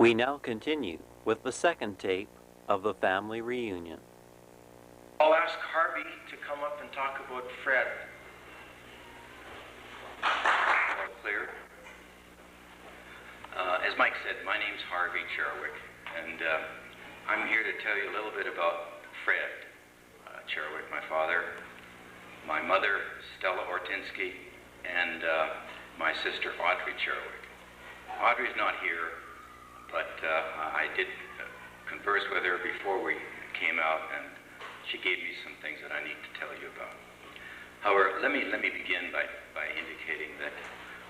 We now continue with the second tape of the family reunion. I'll ask Harvey to come up and talk about Fred. All clear. As Mike said, my name's Harvey Cherwick, and I'm here to tell you a little bit about Fred Cherwick, my father, my mother, Stella Ortinsky, and my sister, Audrey Cherwick. Audrey's not here, but I did converse with her before we came out, and she gave me some things that I need to tell you about. However, let me begin by indicating that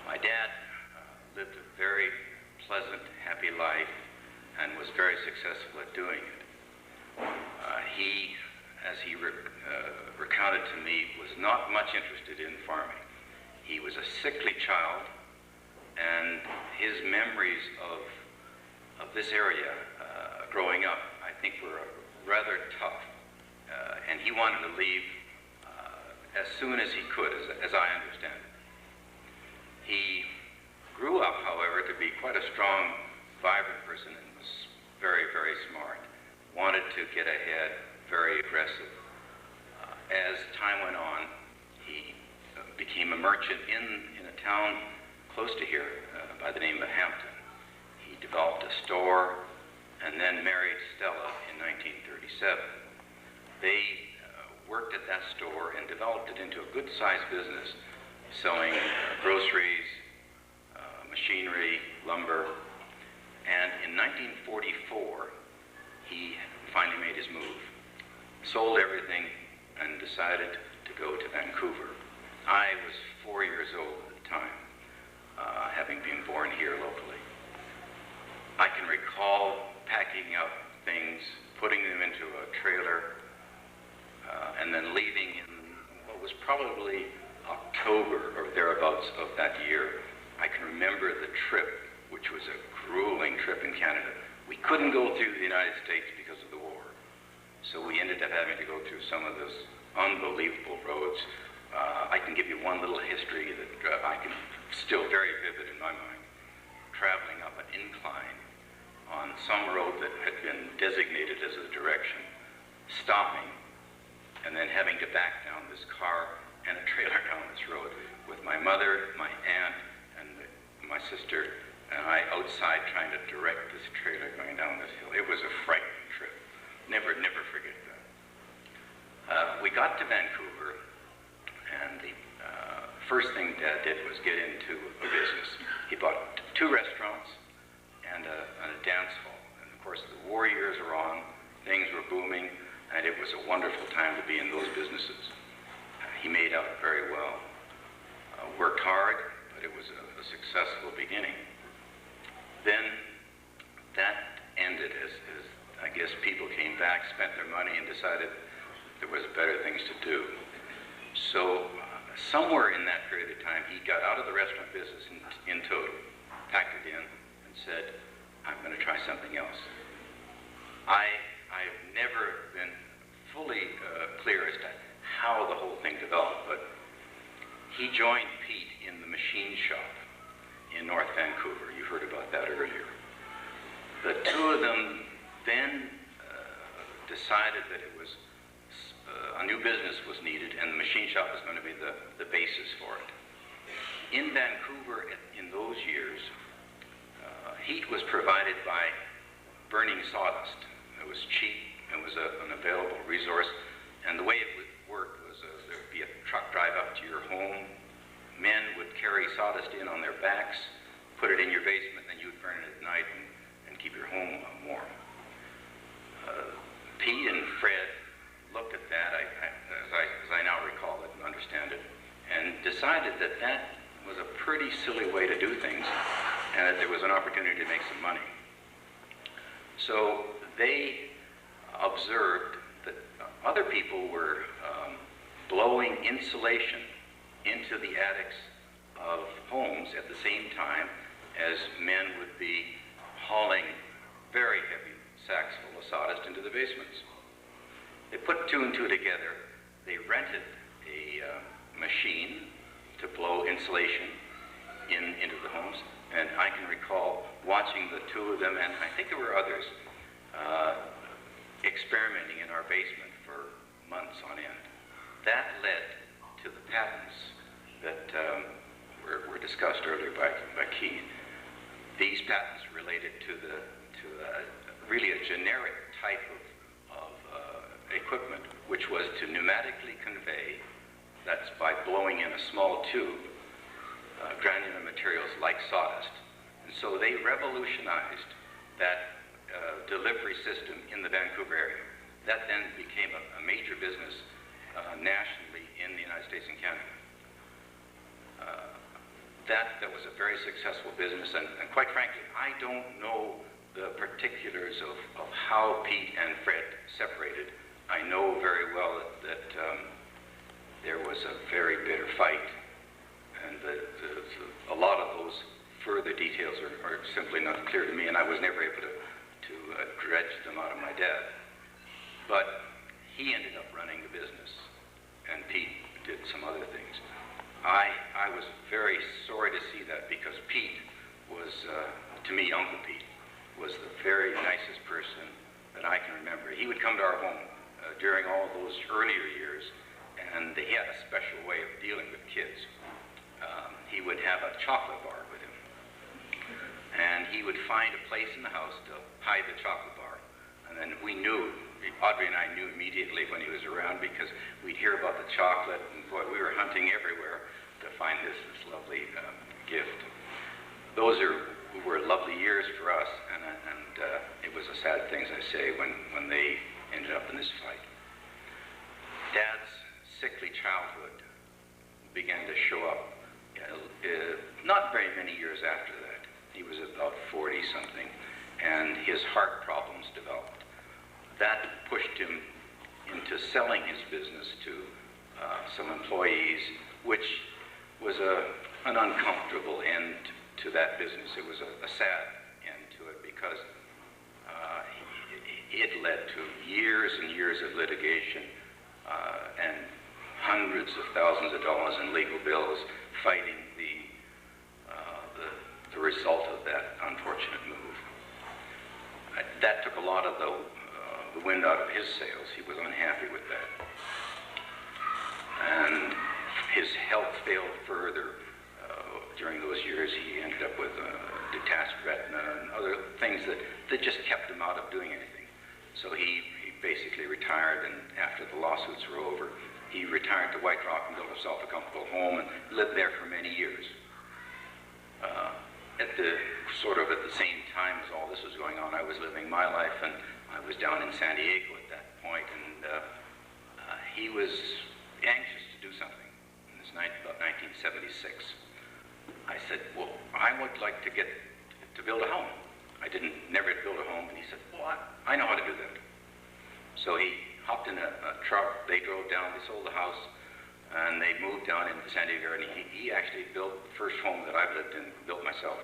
my dad lived a very pleasant, happy life and was very successful at doing it. He, as he recounted to me, was not much interested in farming. He was a sickly child, and his memories of this area growing up, I think, were rather tough. And he wanted to leave as soon as he could, as I understand it. He grew up, however, to be quite a strong, vibrant person and was very, very smart. Wanted to get ahead, very aggressive. As time went on, he became a merchant in a town close to here by the name of Hampton. He developed a store and then married Stella in 1937. They worked at that store and developed it into a good-sized business, selling groceries, machinery, lumber. And in 1944, he finally made his move, sold everything, and decided to go to Vancouver. I was 4 years old at the time, having been born here locally. I can recall packing up things, putting them into a trailer, and then leaving in what was probably October or thereabouts of that year. I can remember the trip, which was a grueling trip in Canada. We couldn't go through the United States because of the war. So we ended up having to go through some of those unbelievable roads. I can give you one little history that I can still very vivid in my mind. Traveling up an incline on some road that had been designated as a direction, stopping, and then having to back down this car and a trailer down this road with my mother, my aunt, and my sister, and I outside trying to direct this trailer going down this hill. It was a frightening trip. Never forget that. We got to Vancouver, and the first thing Dad did was get into a business. He bought 2 restaurants and a dance hall. And of course, the war years were on, things were booming, and it was a wonderful time to be in those businesses. He made out very well. Worked hard, but it was a successful beginning. Then that ended as I guess people came back, spent their money, and decided there was better things to do. So somewhere in that period of time, he got out of the restaurant business in total, packed it in, and said, I'm going to try something else. I've never been fully clear as to how the whole thing developed, but he joined Pete in the machine shop in North Vancouver. You heard about that earlier. The two of them then decided that it was a new business was needed, and the machine shop was going to be the basis for it. In Vancouver, in those years, heat was provided by burning sawdust. It was cheap. It was an available resource, and the way it would work was there would be a truck drive up to your home. Men would carry sawdust in on their backs, put it in your basement, and you would burn it at night and keep your home warm. Pete and Fred looked at that, as I now recall it and understand it, and decided that that was a pretty silly way to do things, and that there was an opportunity to make some money. So they observed that other people were blowing insulation into the attics of homes at the same time as men would be hauling very heavy sacks full of sawdust into the basements. They put 2 and 2 together. They rented a machine to blow insulation into the homes, and I can recall watching the two of them, and I think there were others, experimenting in our basement for months on end. That led to the patents that were discussed earlier by Keith. These patents related to really a generic type of equipment, which was to pneumatically convey, that's by blowing in a small tube, granular materials like sawdust. And so they revolutionized that delivery system in the Vancouver area. That then became a major business nationally in the United States and Canada. That was a very successful business, and quite frankly, I don't know the particulars of how Pete and Fred separated. I know very well that there was a very bitter fight, and a lot of those further details are simply not clear to me, and I was never able to dredge them out of my dad. But he ended up running the business, and Pete did some other things. I was very sorry to see that, because Pete was, to me, Uncle Pete, was the very nicest person that I can remember. He would come to our home during all those earlier years, and he had a special way of dealing with kids. He would have a chocolate bar with him, and he would find a place in the house to hide the chocolate bar. And then we knew, Audrey and I knew immediately when he was around, because we'd hear about the chocolate, and boy, we were hunting everywhere to find this lovely gift. Those were lovely years for us, and it was a sad thing, as I say, when they ended up in this fight. Dad's sickly childhood began to show up not very many years after that. He was about 40-something, and his heart problems developed. That pushed him into selling his business to some employees, which was an uncomfortable end to that business. It was a sad end to it, because it led to years and years of litigation and hundreds of thousands of dollars in legal bills fighting the result of that unfortunate move. That took a lot of the wind out of his sails. He was unhappy with that. And his health failed further. During those years, he ended up with detached retina and other things that just kept him out of doing anything. So he basically retired, and after the lawsuits were over, he retired to White Rock and built himself a comfortable home and lived there for many years. At the same time as all this was going on, I was living my life, and I was down in San Diego at that point, and he was anxious to do something. It was about 1976. I said, well, I would like to build a home. I never built a home, and he said, well, I know how to do that. So he hopped in a truck, they drove down, they sold the house, and they moved down into San Diego, and he actually built the first home that I've lived in, built myself,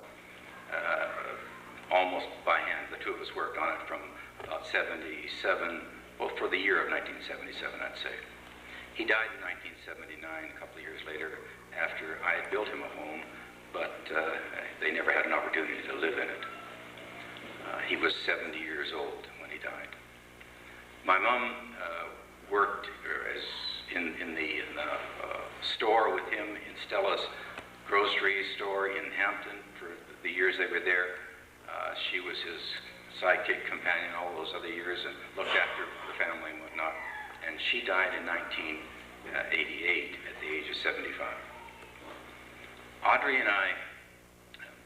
almost by hand. The two of us worked on it from about 77, well, for the year of 1977, I'd say. He died in 1979, a couple of years later, after I had built him a home, but they never had an opportunity to live in it. He was 70 years old when he died. My mom worked in the store with him in Stella's grocery store in Hampton for the years they were there. She was his sidekick, companion all those other years, and looked after the family and whatnot. And she died in 1988 at the age of 75. Audrey and I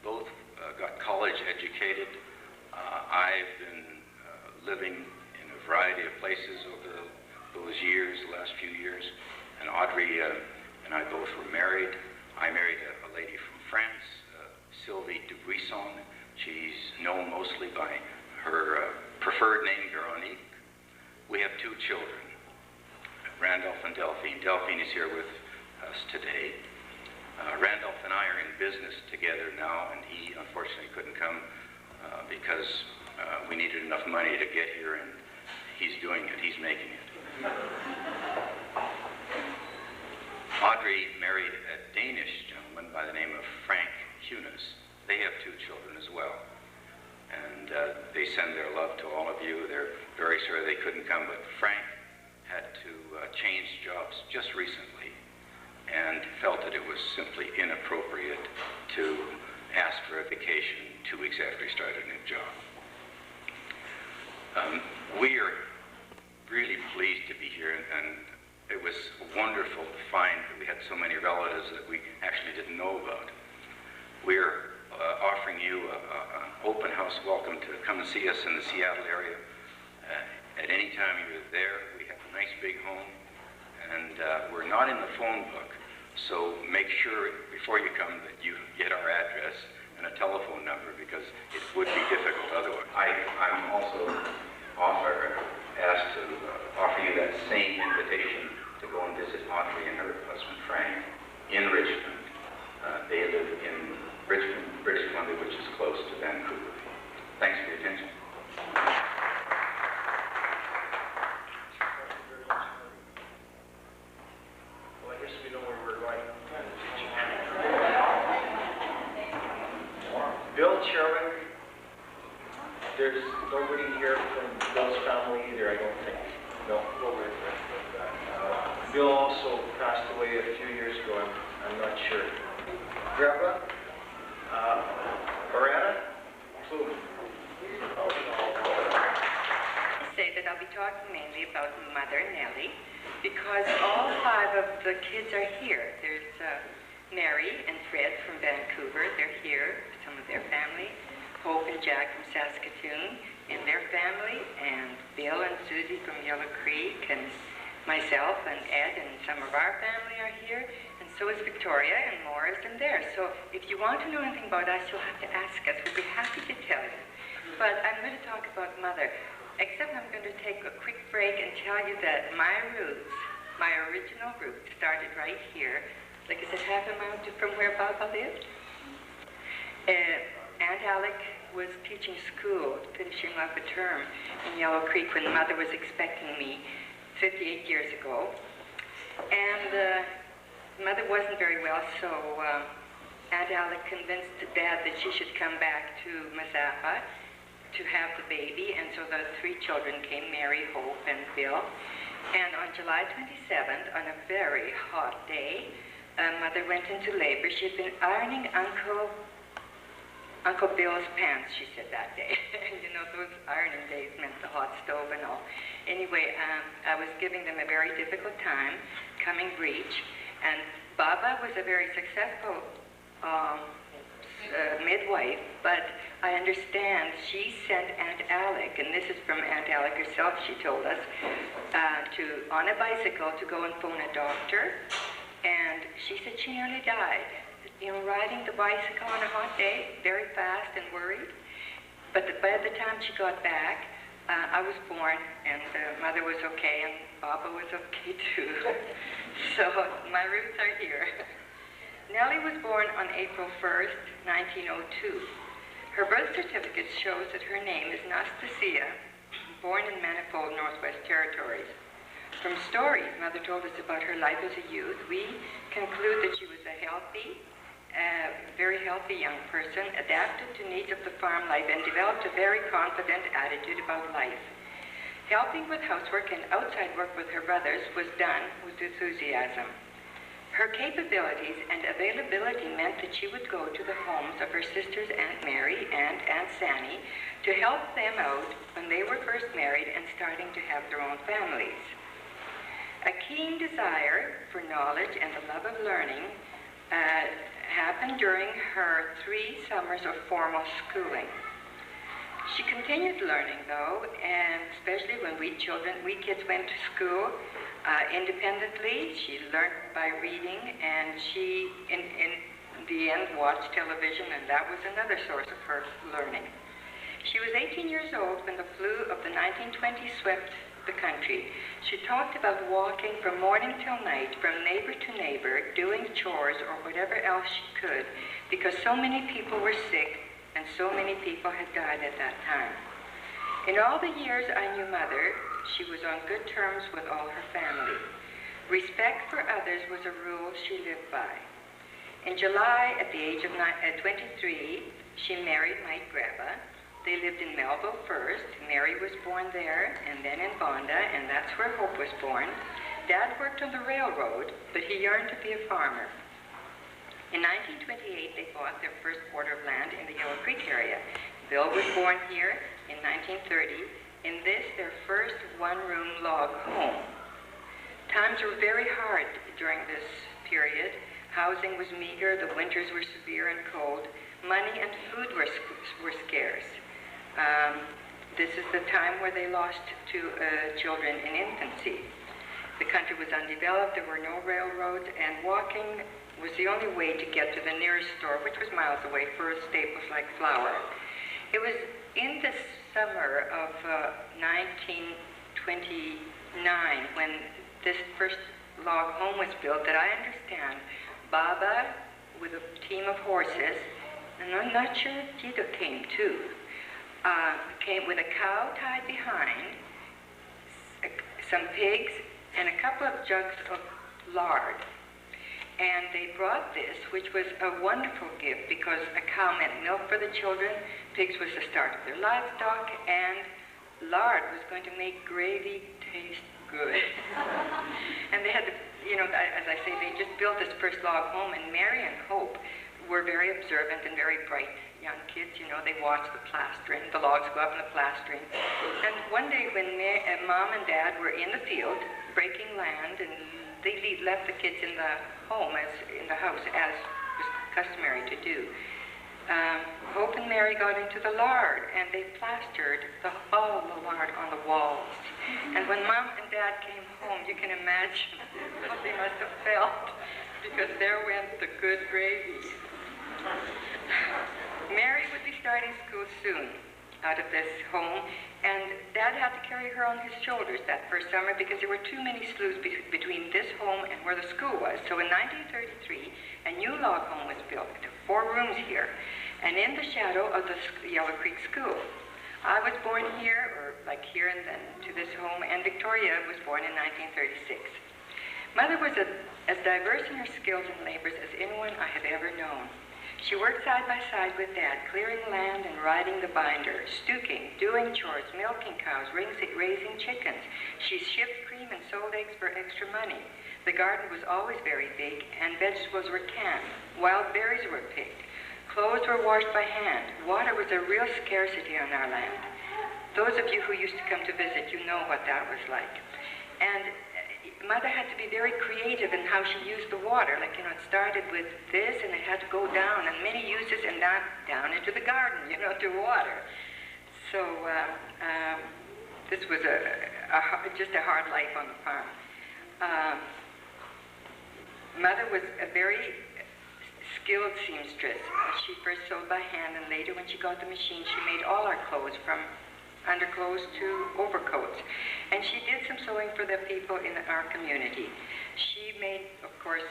both got college educated. I've been living in a variety of places over those years, the last few years. And Audrey and I both were married. I married a lady from France, Sylvie Dubuisson. She's known mostly by her preferred name, Veronique. We have two children, Randolph and Delphine. Delphine is here with us today. Randolph and I are in business together now, and he unfortunately couldn't come because we needed enough money to get here, and he's doing it, he's making it. Audrey married a Danish gentleman by the name of Frank Hunes. They have two children as well. and they send their love to all of you. They're very sorry they couldn't come, but Frank had to change jobs just recently and felt that it was simply inappropriate to ask for a vacation 2 weeks after he started a new job. We are really pleased to be here, and it was wonderful to find that we had so many relatives that we actually didn't know about. We're offering you an open house welcome to come and see us in the Seattle area. At any time you're there, we have a nice big home, and we're not in the phone book, so make sure before you come that you get our address and a telephone number, because it would be difficult otherwise. I'm also asked to offer you that same invitation to go and visit Audrey and her husband Frank in Richmond. They live in Richmond, British Columbia, which is close to Vancouver. Thanks for your attention. Well, I guess we know where we're going. Bill Cherwick, there's nobody here from Bill's family either, I don't think. No. Bill also passed away a few years ago, I'm not sure. Grandpa? Loretta? Plume. I say that I'll be talking mainly about Mother Nellie, because all 5 of the kids are here. There's Mary and Fred from Vancouver. They're here, some of their family. Hope and Jack from Saskatoon and their family, and Bill and Susie from Yellow Creek, and myself and Ed and some of our family are here, and so is Victoria and Morris and there. So if you want to know anything about us, you'll have to ask us. We'll be happy to tell you. But I'm going to talk about Mother, except I'm going to take a quick break and tell you that my roots, my original roots, started right here. Like I said, half a mile from where Baba lived. Aunt Alec was teaching school, finishing up a term in Yellow Creek when Mother was expecting me 58 years ago. And Mother wasn't very well, so Aunt Alec convinced Dad that she should come back to Mazapa to have the baby, and so the 3 children came, Mary, Hope, and Bill. And on July 27th, on a very hot day, Mother went into labor. She had been ironing Uncle Bill's pants, she said that day. You know, those ironing days meant the hot stove and all. Anyway, I was giving them a very difficult time, coming breech, and Baba was a very successful midwife, but I understand she sent Aunt Alec, and this is from Aunt Alec herself, she told us, on a bicycle to go and phone a doctor, and she said she nearly died. You know, riding the bicycle on a hot day, very fast and worried. But by the time she got back, I was born, and Mother was okay, and Baba was okay too. So my roots are here. Nellie was born on April 1st, 1902. Her birth certificate shows that her name is Nastasia, born in Manifold, Northwest Territories. From stories Mother told us about her life as a youth, we conclude that she was a healthy, very healthy young person, adapted to needs of the farm life, and developed a very confident attitude about life. Helping with housework and outside work with her brothers was done with enthusiasm. Her capabilities and availability meant that she would go to the homes of her sisters Aunt Mary and Aunt Sanny to help them out when they were first married and starting to have their own families. A keen desire for knowledge and the love of learning happened during her 3 summers of formal schooling. She continued learning, though, and especially when we kids went to school independently. She learned by reading, and she, in the end, watched television, and that was another source of her learning. She was 18 years old when the flu of the 1920s swept the country. She talked about walking from morning till night, from neighbor to neighbor, doing chores or whatever else she could, because so many people were sick and so many people had died at that time. In all the years I knew Mother, she was on good terms with all her family. Respect for others was a rule she lived by. In July, at the age of 23, she married Mike Graba. They lived in Melville first. Mary was born there, and then in Bonda, and that's where Hope was born. Dad worked on the railroad, but he yearned to be a farmer. In 1928, they bought their first quarter of land in the Yellow Creek area. Bill was born here in 1930, in this, their first one-room log home. Times were very hard during this period. Housing was meager, the winters were severe and cold. Money and food were scarce. This is the time where they lost two children in infancy. The country was undeveloped, there were no railroads, and walking was the only way to get to the nearest store, which was miles away, for staples like flour. It was in the summer of 1929, when this first log home was built, that I understand Baba, with a team of horses, and I'm not sure Tito came too, came with a cow tied behind, some pigs, and a couple of jugs of lard. And they brought this, which was a wonderful gift, because a cow meant milk for the children, pigs was the start of their livestock, and lard was going to make gravy taste good. And they had to, you know, as I say, they just built this first log home, and Mary and Hope were very observant and very bright young kids. You know, they watched the plastering, the logs go up in the plastering. And one day when Mom and Dad were in the field breaking land, and they left the kids in the home, in the house, as was customary to do, Hope and Mary got into the lard, and they plastered all the lard on the walls. And when Mom and Dad came home, you can imagine what they must have felt, because there went the good gravy. Mary would be starting school soon out of this home, and Dad had to carry her on his shoulders that first summer because there were too many sloughs between this home and where the school was. So in 1933, a new log home was built. There were 4 rooms here, and in the shadow of the Yellow Creek School. I was born here, or like here and then to this home, and Victoria was born in 1936. Mother was as diverse in her skills and labors as anyone I have ever known. She worked side by side with Dad, clearing land and riding the binder, stooking, doing chores, milking cows, raising chickens. She shipped cream and sold eggs for extra money. The garden was always very big, and vegetables were canned. Wild berries were picked. Clothes were washed by hand. Water was a real scarcity on our land. Those of you who used to come to visit, you know what that was like. And Mother had to be very creative in how she used the water. Like, you know, it started with this, and it had to go down, and many uses, and down into the garden, you know, to water. So this was just a hard life on the farm. Mother was a very skilled seamstress. She first sewed by hand, and later when she got the machine, she made all our clothes, from underclothes to overcoats. And she did some sewing for the people in our community. She made, of course,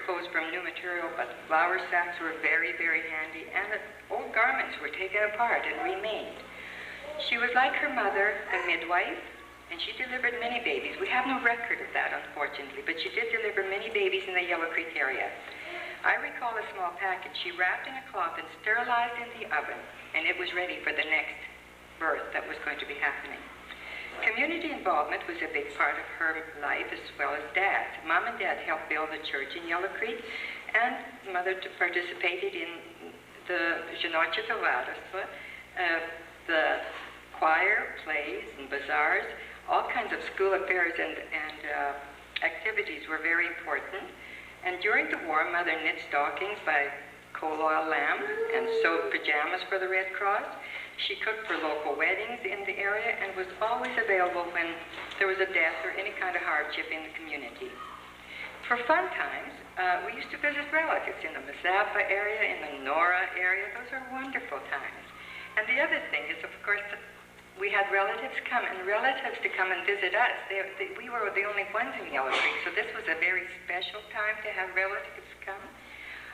clothes from new material, but flour sacks were very, very handy, and the old garments were taken apart and remade. She was like her mother, a midwife, and she delivered many babies. We have no record of that, unfortunately, but she did deliver many babies in the Yellow Creek area. I recall a small package she wrapped in a cloth and sterilized in the oven, and it was ready for the next birth that was going to be happening. Community involvement was a big part of her life, as well as Dad's. Mom and Dad helped build the church in Yellow Creek, and Mother participated in the Zhenoche Tovarostvo, the choir, plays, and bazaars. All kinds of school affairs and activities were very important. And during the war, Mother knit stockings by coal oil lamb and sewed pajamas for the Red Cross. She cooked for local weddings in the area and was always available when there was a death or any kind of hardship in the community. For fun times, we used to visit relatives in the Mazapa area, in the Nora area. Those are wonderful times. And the other thing is, of course, that we had relatives come, and relatives to come and visit us. We were the only ones in Yellow Creek, so this was a very special time to have relatives come.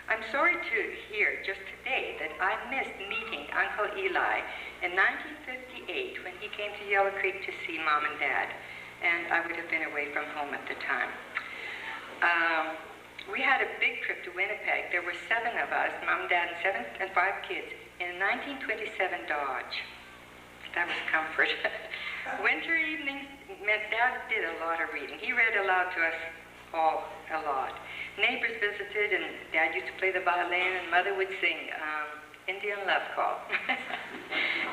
I'm sorry to hear just today that I missed meeting Uncle Eli in 1958 when he came to Yellow Creek to see Mom and Dad, and I would have been away from home at the time. We had a big trip to Winnipeg. There were 7 of us, Mom, Dad, and 5 kids. in a 1927 Dodge. That was comfort. Winter evenings meant Dad did a lot of reading. He read aloud to us all a lot. Neighbors visited, and Dad used to play the violin, and Mother would sing Indian Love Call.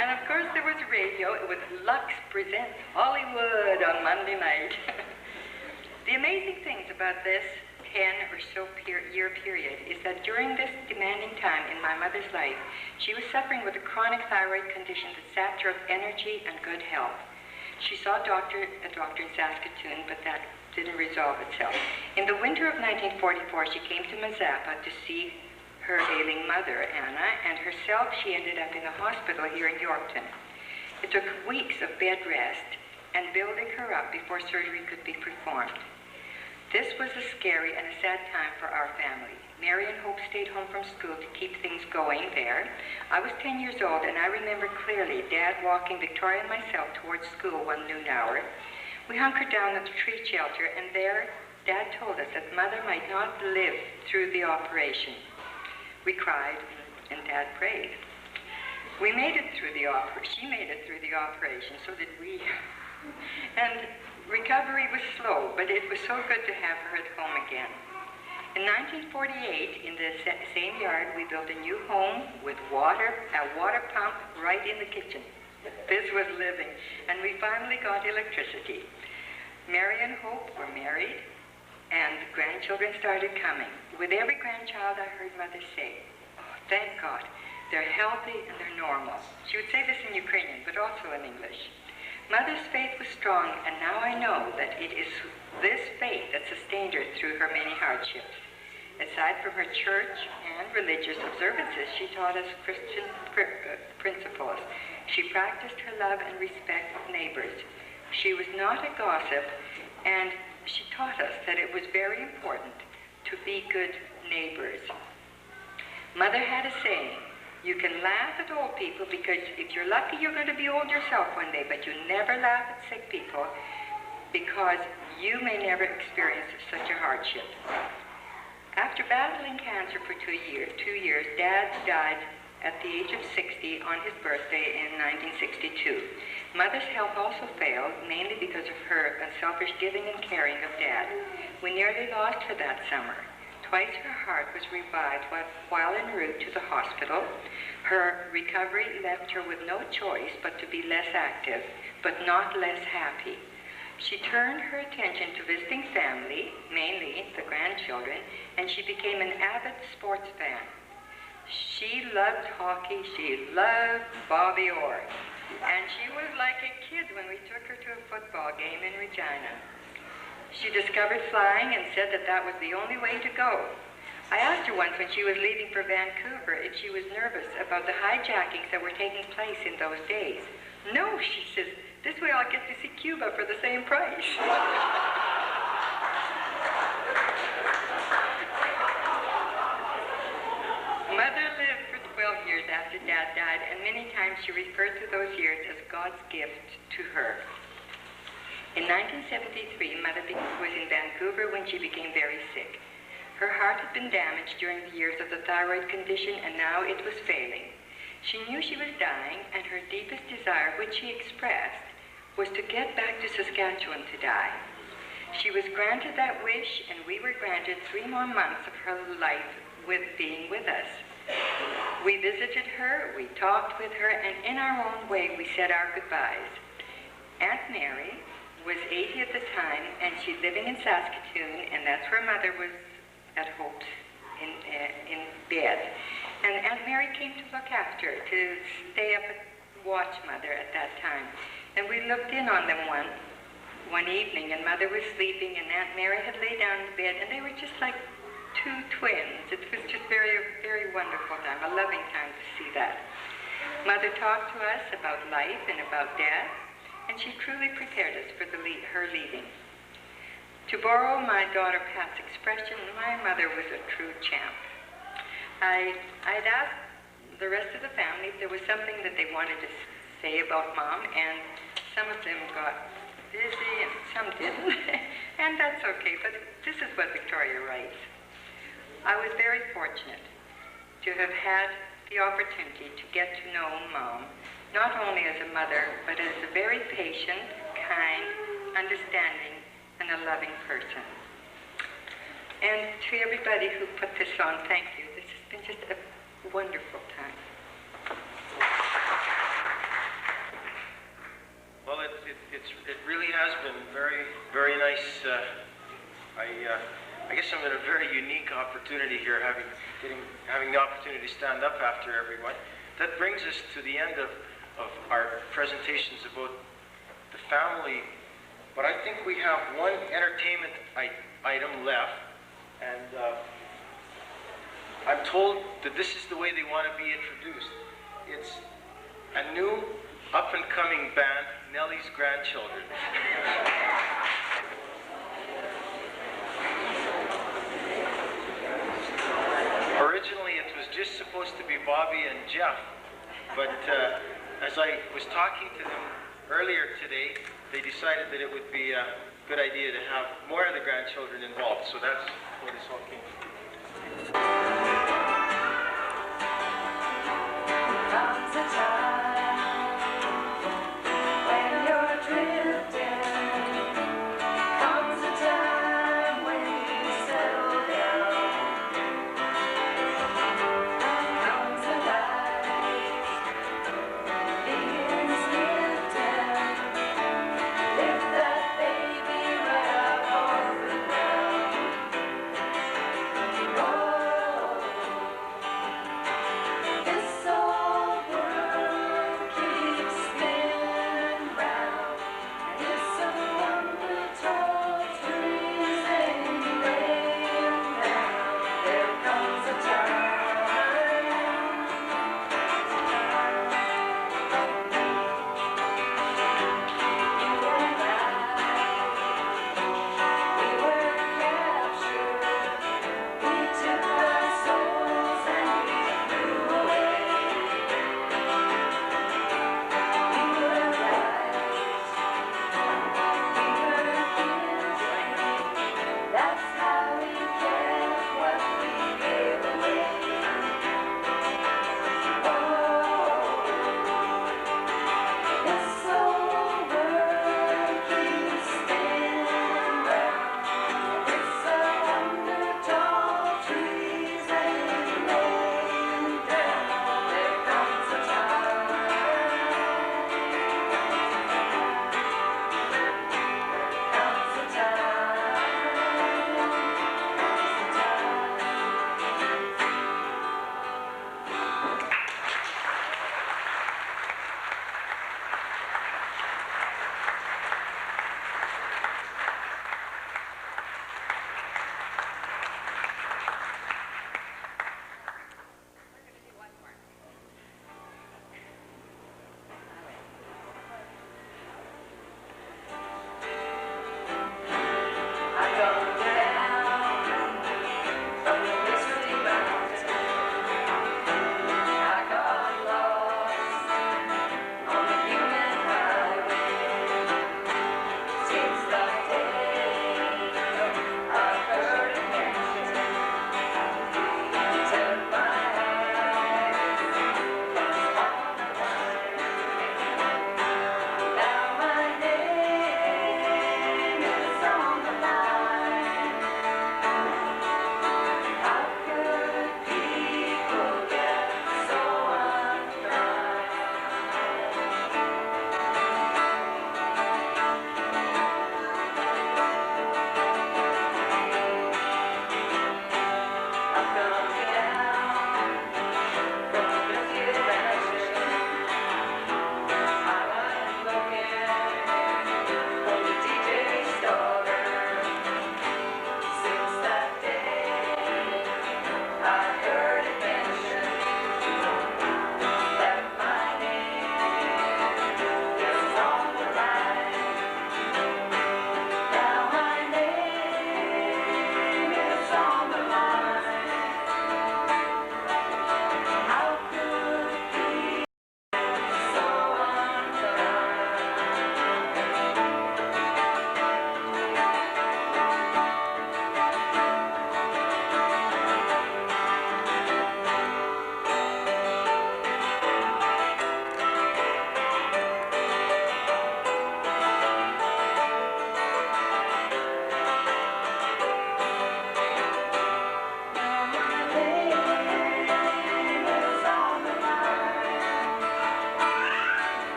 And of course there was radio. It was Lux Presents Hollywood on Monday night. The amazing things about this 10 or so year period is that during this demanding time in my mother's life, she was suffering with a chronic thyroid condition that sapped her of energy and good health. She saw a doctor in Saskatoon, but that didn't resolve itself. In the winter of 1944, she came to Mazapa to see her ailing mother, Anna, and herself she ended up in a hospital here in Yorkton. It took weeks of bed rest and building her up before surgery could be performed. This was a scary and a sad time for our family. Mary and Hope stayed home from school to keep things going there. I was 10 years old, and I remember clearly Dad walking Victoria and myself towards school one noon hour. We hunkered down at the tree shelter, and there Dad told us that Mother might not live through the operation. We cried, and Dad prayed. We made it through the operation. She made it through the operation, so did we. And recovery was slow, but it was so good to have her at home again. In 1948, in the same yard, we built a new home with a water pump right in the kitchen. This was living, and we finally got electricity. Mary and Hope were married, and grandchildren started coming. With every grandchild, I heard Mother say, "Oh, thank God, they're healthy and they're normal." She would say this in Ukrainian, but also in English. Mother's faith was strong, and now I know that it is this faith that sustained her through her many hardships. Aside from her church and religious observances, she taught us Christian principles. She practiced her love and respect of neighbors. She was not a gossip, and she taught us that it was very important to be good neighbors. Mother had a saying, "You can laugh at old people because if you're lucky, you're going to be old yourself one day, but you never laugh at sick people because you may never experience such a hardship." After battling cancer for 2 years, Dad died at the age of 60 on his birthday in 1962. Mother's health also failed, mainly because of her unselfish giving and caring of Dad. We nearly lost her that summer. Twice her heart was revived while en route to the hospital. Her recovery left her with no choice but to be less active, but not less happy. She turned her attention to visiting family, mainly the grandchildren, and she became an avid sports fan. She loved hockey, she loved Bobby Orr, and she was like a kid when we took her to a football game in Regina. She discovered flying and said that that was the only way to go. I asked her once when she was leaving for Vancouver if she was nervous about the hijackings that were taking place in those days. "No," she says, "this way I'll get to see Cuba for the same price." Mother lived for 12 years after Dad died, and many times she referred to those years as God's gift to her. In 1973, Mother was in Vancouver when she became very sick. Her heart had been damaged during the years of the thyroid condition, and now it was failing. She knew she was dying, and her deepest desire, which she expressed, was to get back to Saskatchewan to die. She was granted that wish, and we were granted 3 more months of her life with being with us. We visited her, we talked with her, and in our own way, we said our goodbyes. Aunt Mary was 80 at the time, and she's living in Saskatoon, and that's where Mother was at Hope's in bed. And Aunt Mary came to look after her, to stay up and watch Mother at that time. And we looked in on them one evening, and Mother was sleeping, and Aunt Mary had laid down in bed, and they were just like 2 twins. It was just very, very wonderful time, a loving time to see that. Mother talked to us about life and about death, and she truly prepared us for her leaving. To borrow my daughter Pat's expression, my mother was a true champ. I'd asked the rest of the family if there was something that they wanted to say about Mom, and some of them got busy and some didn't, and that's okay, but this is what Victoria writes. "I was very fortunate to have had the opportunity to get to know Mom, not only as a mother, but as a very patient, kind, understanding, and a loving person. And to everybody who put this on, thank you. This has been just a wonderful time. Well, it really has been very, very nice. I guess I'm in a very unique opportunity here, having the opportunity to stand up after everyone. That brings us to the end of our presentations about the family. But I think we have one entertainment item left, and I'm told that this is the way they want to be introduced. It's a new up-and-coming band, Nellie's Grandchildren. Originally, it was just supposed to be Bobby and Jeff, but as I was talking to them earlier today, they decided that it would be a good idea to have more of the grandchildren involved, so that's where this all came from. Comes a time when you're drifting. Comes a time when you settle down. Comes a life begins lifting. Lift that baby right up off the ground. Oh.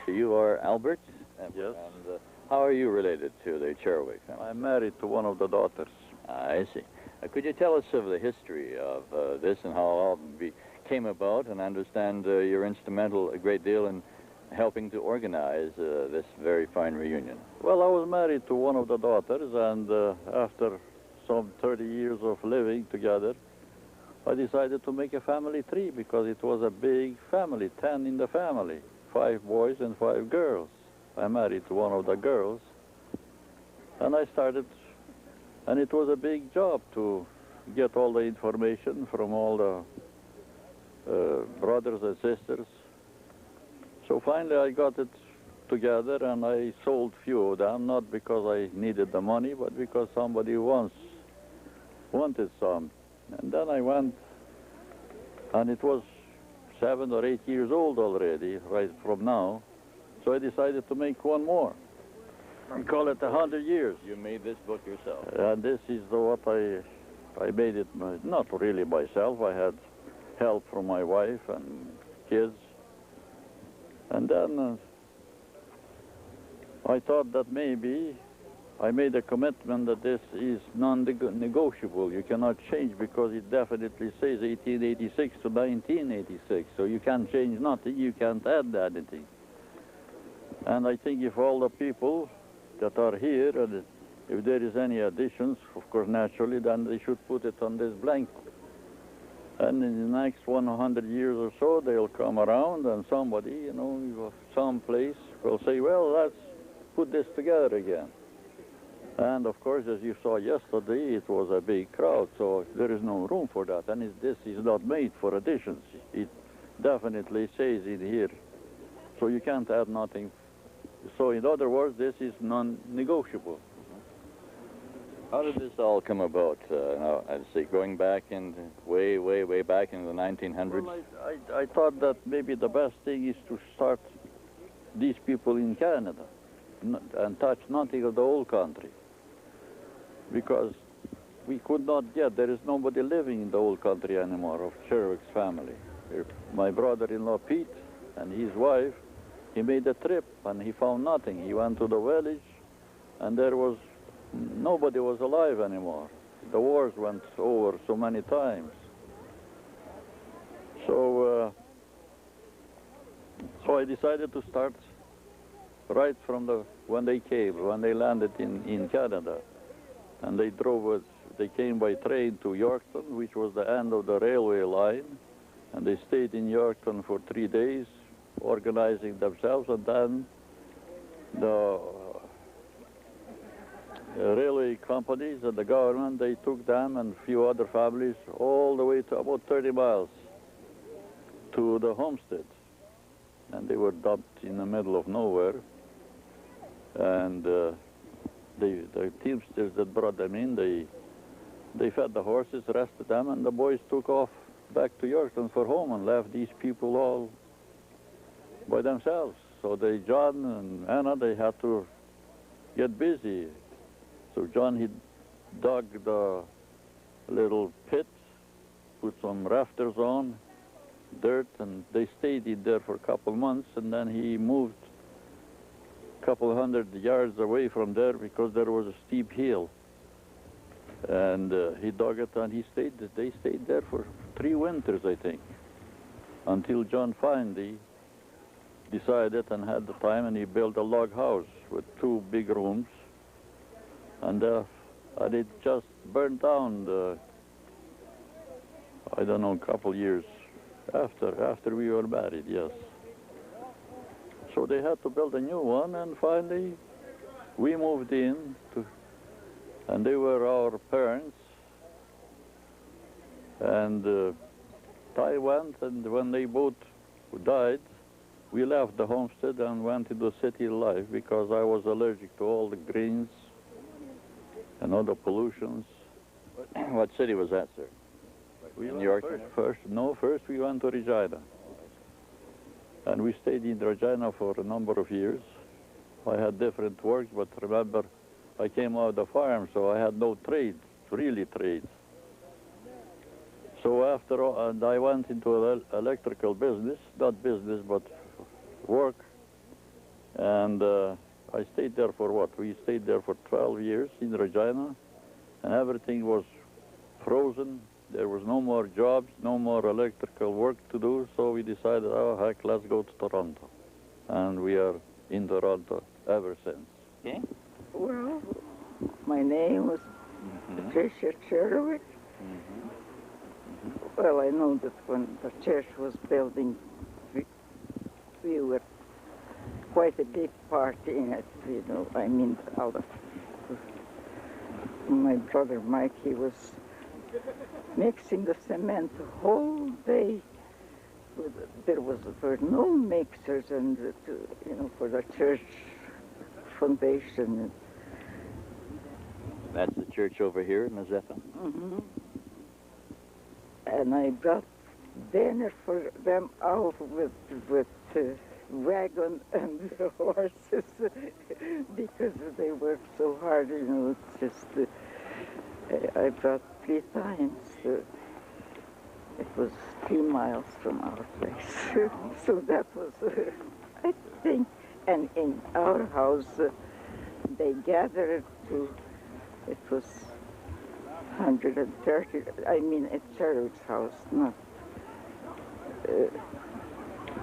You are Albert? Yes. And how are you related to the Cherwick family? I'm married to one of the daughters. I see. Could you tell us of the history of this and how it all came about? And I understand you're instrumental a great deal in helping to organize this very fine reunion. Well, I was married to one of the daughters, and after some 30 years of living together, I decided to make a family tree because it was a big family, 10 in the family, 5 boys and 5 girls. I married to one of the girls, and I started, and it was a big job to get all the information from all the brothers and sisters. So finally I got it together, and I sold few of them, not because I needed the money, but because somebody wanted some. And then I went, and it was 7 or 8 years old already, right from now. So I decided to make one more and call it 100 years. You made this book yourself. And this is what I made it, not really myself. I had help from my wife and kids. And then I thought that maybe I made a commitment that this is non-negotiable. You cannot change because it definitely says 1886 to 1986. So you can't change nothing, you can't add anything. And I think if all the people that are here, and if there is any additions, of course, naturally, then they should put it on this blank. And in the next 100 years or so, they'll come around, and somebody, you know, some place will say, well, let's put this together again. And of course, as you saw yesterday, it was a big crowd, so there is no room for that. And this is not made for additions. It definitely says in here, so you can't add nothing. So in other words, this is non-negotiable. How did this all come about? Now, I'd say going back in way back in the 1900s. Well, I thought that maybe the best thing is to start these people in Canada and touch nothing of the old country. Because we could not get, there is nobody living in the old country anymore of Cherwick's family. My brother-in-law Pete and his wife, he made a trip and he found nothing. He went to the village and there was, nobody was alive anymore. The wars went over so many times. So, so I decided to start right from when they came, when they landed in Canada. And they they came by train to Yorkton, which was the end of the railway line. And they stayed in Yorkton for 3 days, organizing themselves. And then the railway companies and the government, they took them and a few other families all the way to about 30 miles to the homestead. And they were dumped in the middle of nowhere. And the teamsters that brought them in, they fed the horses, rested them, and the boys took off back to Yorkton for home and left these people all by themselves. So John and Anna, they had to get busy. So John, he dug the little pit, put some rafters on, dirt, and they stayed in there for a couple months, and then he moved couple 100 yards away from there because there was a steep hill, and he dug it and they stayed there for 3 winters, I think, until John finally decided and had the time, and he built a log house with 2 big rooms, and it just burned down I don't know, a couple years after we were married, yes. So they had to build a new one, and finally we moved in, and they were our parents. And I went, and when they both died, we left the homestead and went into city life because I was allergic to all the greens and all the pollutions. What city was that, sir? We In York? First we went to Regina. And we stayed in Regina for a number of years. I had different work, but remember, I came out of the farm, so I had no trade, really trade. So and I went into electrical business, not business, but work. And I stayed there for what? We stayed there for 12 years in Regina, and everything was frozen. There was no more jobs, no more electrical work to do, so we decided, oh heck, let's go to Toronto. And we are in Toronto ever since. Okay. Well, my name was Patricia Cherwick. Well, I know that when the church was building, we were quite a big part in it, you know. I mean, all of my brother Mike, he was mixing the cement the whole day. There were no mixers, and you know, for the church foundation. That's the church over here in Mazeppa. And I brought dinner for them all with wagon and horses because they worked so hard, you know. It's just, I brought 3 times. It was 3 miles from our place. So that was, I think, and in our house, they gathered to, it was 130, I mean at Cherwick's house, not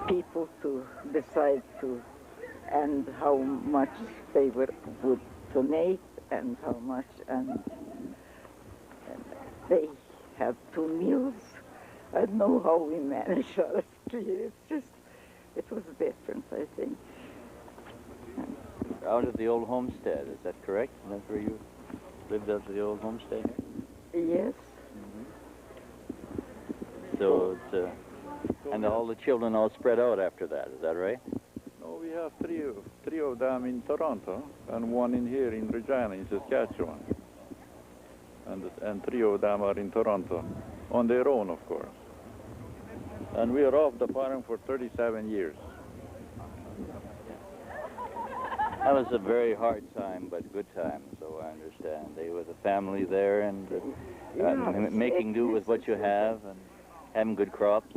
people to decide to, and how much they would donate and how much, and they had 2 meals. I don't know how we managed, honestly. It's just, it was different, I think. Out of the old homestead, is that correct? That's where you lived out of the old homestead? Yes. So it's, and all the children all spread out after that, is that right? No, we have three of them in Toronto and 1 in here in Regina, in Saskatchewan. And 3 of them are in Toronto, on their own, of course. And we are off the farm for 37 years. That was a very hard time, but good time, so I understand. They were the family there and making do with what you have and having good crops.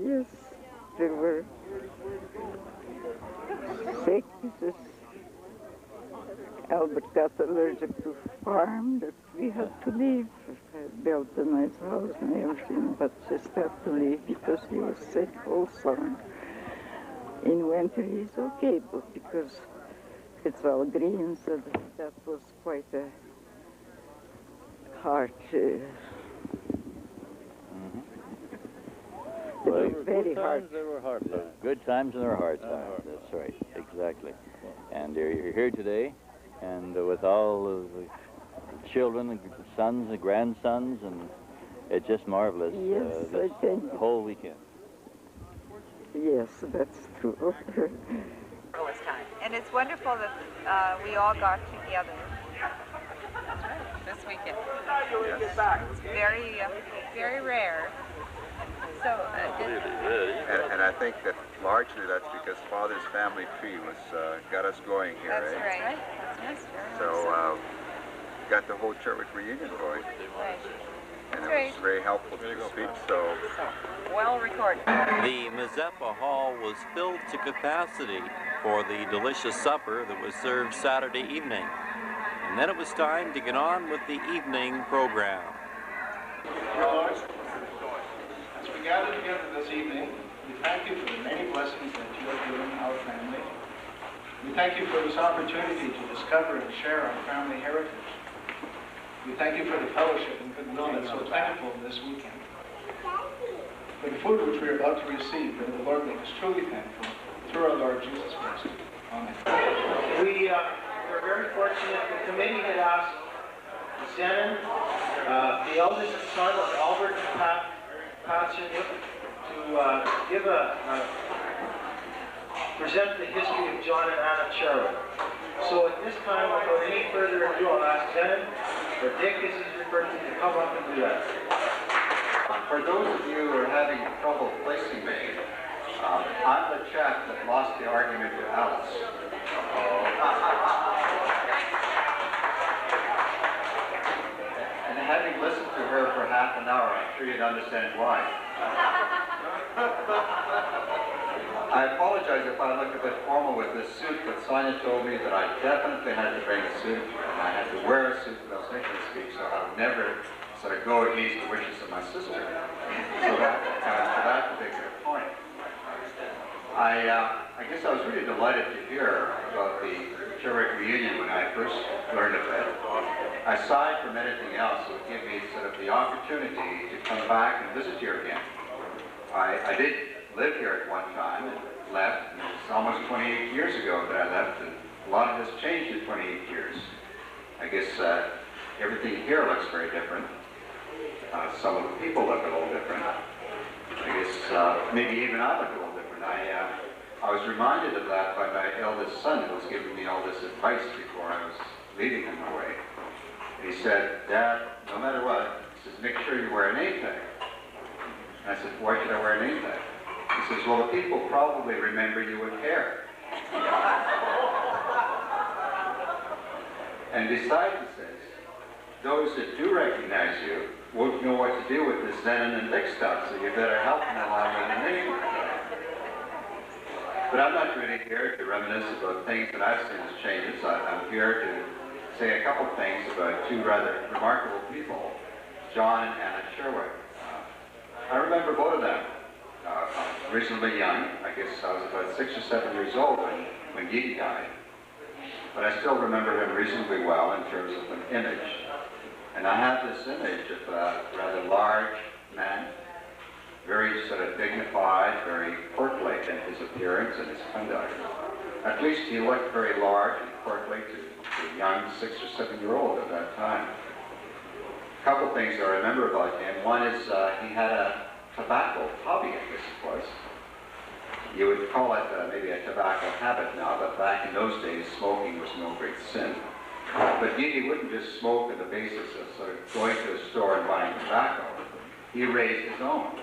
Yes, there were sicknesses. Albert got allergic to farm that we had to leave. I built a nice house and everything, but just had to leave because he was sick all summer. In winter he's okay, but because it's all green, so that was quite a hard. Well, very hard. They were hard times. Good times and there were hard times. That's right, exactly. And you're here today, and with all of the children, the sons, the grandsons, and it's just marvelous. Yes, this I think. whole weekend. Yes, that's true. Time. And it's wonderful that we all got together this weekend. It's very, very rare. So, and I think that largely that's because Father's family tree was got us going here. That's right. right. That's right. So got the whole Cherwick reunion going. Right. And it was very helpful to speak. So well recorded. The Mazeppa Hall was filled to capacity for the delicious supper that was served Saturday evening. And then it was time to get on with the evening program. Lord, as we gather together this evening, we thank you for the many blessings that you have given our family. We thank you for this opportunity to discover and share our family heritage. We thank you for the fellowship and goodwill that's so plentiful this weekend. For the food which we are about to receive, may the Lord make us truly thankful through our Lord Jesus Christ. Amen. We were very fortunate. The committee had asked Zenon, the eldest son of Albert and Pat Cherwick, to present the history of John and Anna Cherwick. So at this time, without any further ado, I'll ask Zenon, or Dick as he's referred to come up and do that. for those of you who are having trouble placing me, I'm the chap that lost the argument to Alice. And having listened to her for half an hour, I'm sure you'd understand why. I apologize if I look a bit formal with this suit, but Sonia told me that I definitely had to bring a suit, and I had to wear a suit when I was making the speech, so I would never sort of go against the wishes of my sister. So that, for that particular point. I guess I was really delighted to hear about the Sherwick reunion when I first learned of it. Aside from anything else, it would give me sort of the opportunity to come back and visit you again. I did live here at one time and left, and it was almost 28 years ago that I left, and a lot of this changed in 28 years. I guess everything here looks very different. Some of the people look a little different. I guess maybe even I look a little different. I was reminded of that by my eldest son, who was giving me all this advice before I was leaving him away. And he said, "Dad, no matter what," he says, "make sure you wear a name tag." And I said, "Why should I wear a name tag?" He says, "Well, the people probably remember you with hair." And besides, he says, those that do recognize you won't know what to do with this Zenon and Vic stuff, so you better help them along with the name. But I'm not really here to reminisce about things that I've seen as changes. I'm here to say a couple things about two rather remarkable people, John and Anna Sherwick. I remember both of them. Reasonably young. I guess I was about 6 or 7 years old when Gigi died. But I still remember him reasonably well in terms of an image. And I have this image of a rather large man, very sort of dignified, very court-like in his appearance and his conduct. At least he looked very large and courtly to a young 6 or 7-year-old at that time. A couple things I remember about him. One is he had a tobacco hobby, I guess it was. You would call it maybe a tobacco habit now, but back in those days, smoking was no great sin. But Gigi wouldn't just smoke on the basis of sort of going to a store and buying tobacco. He raised his own.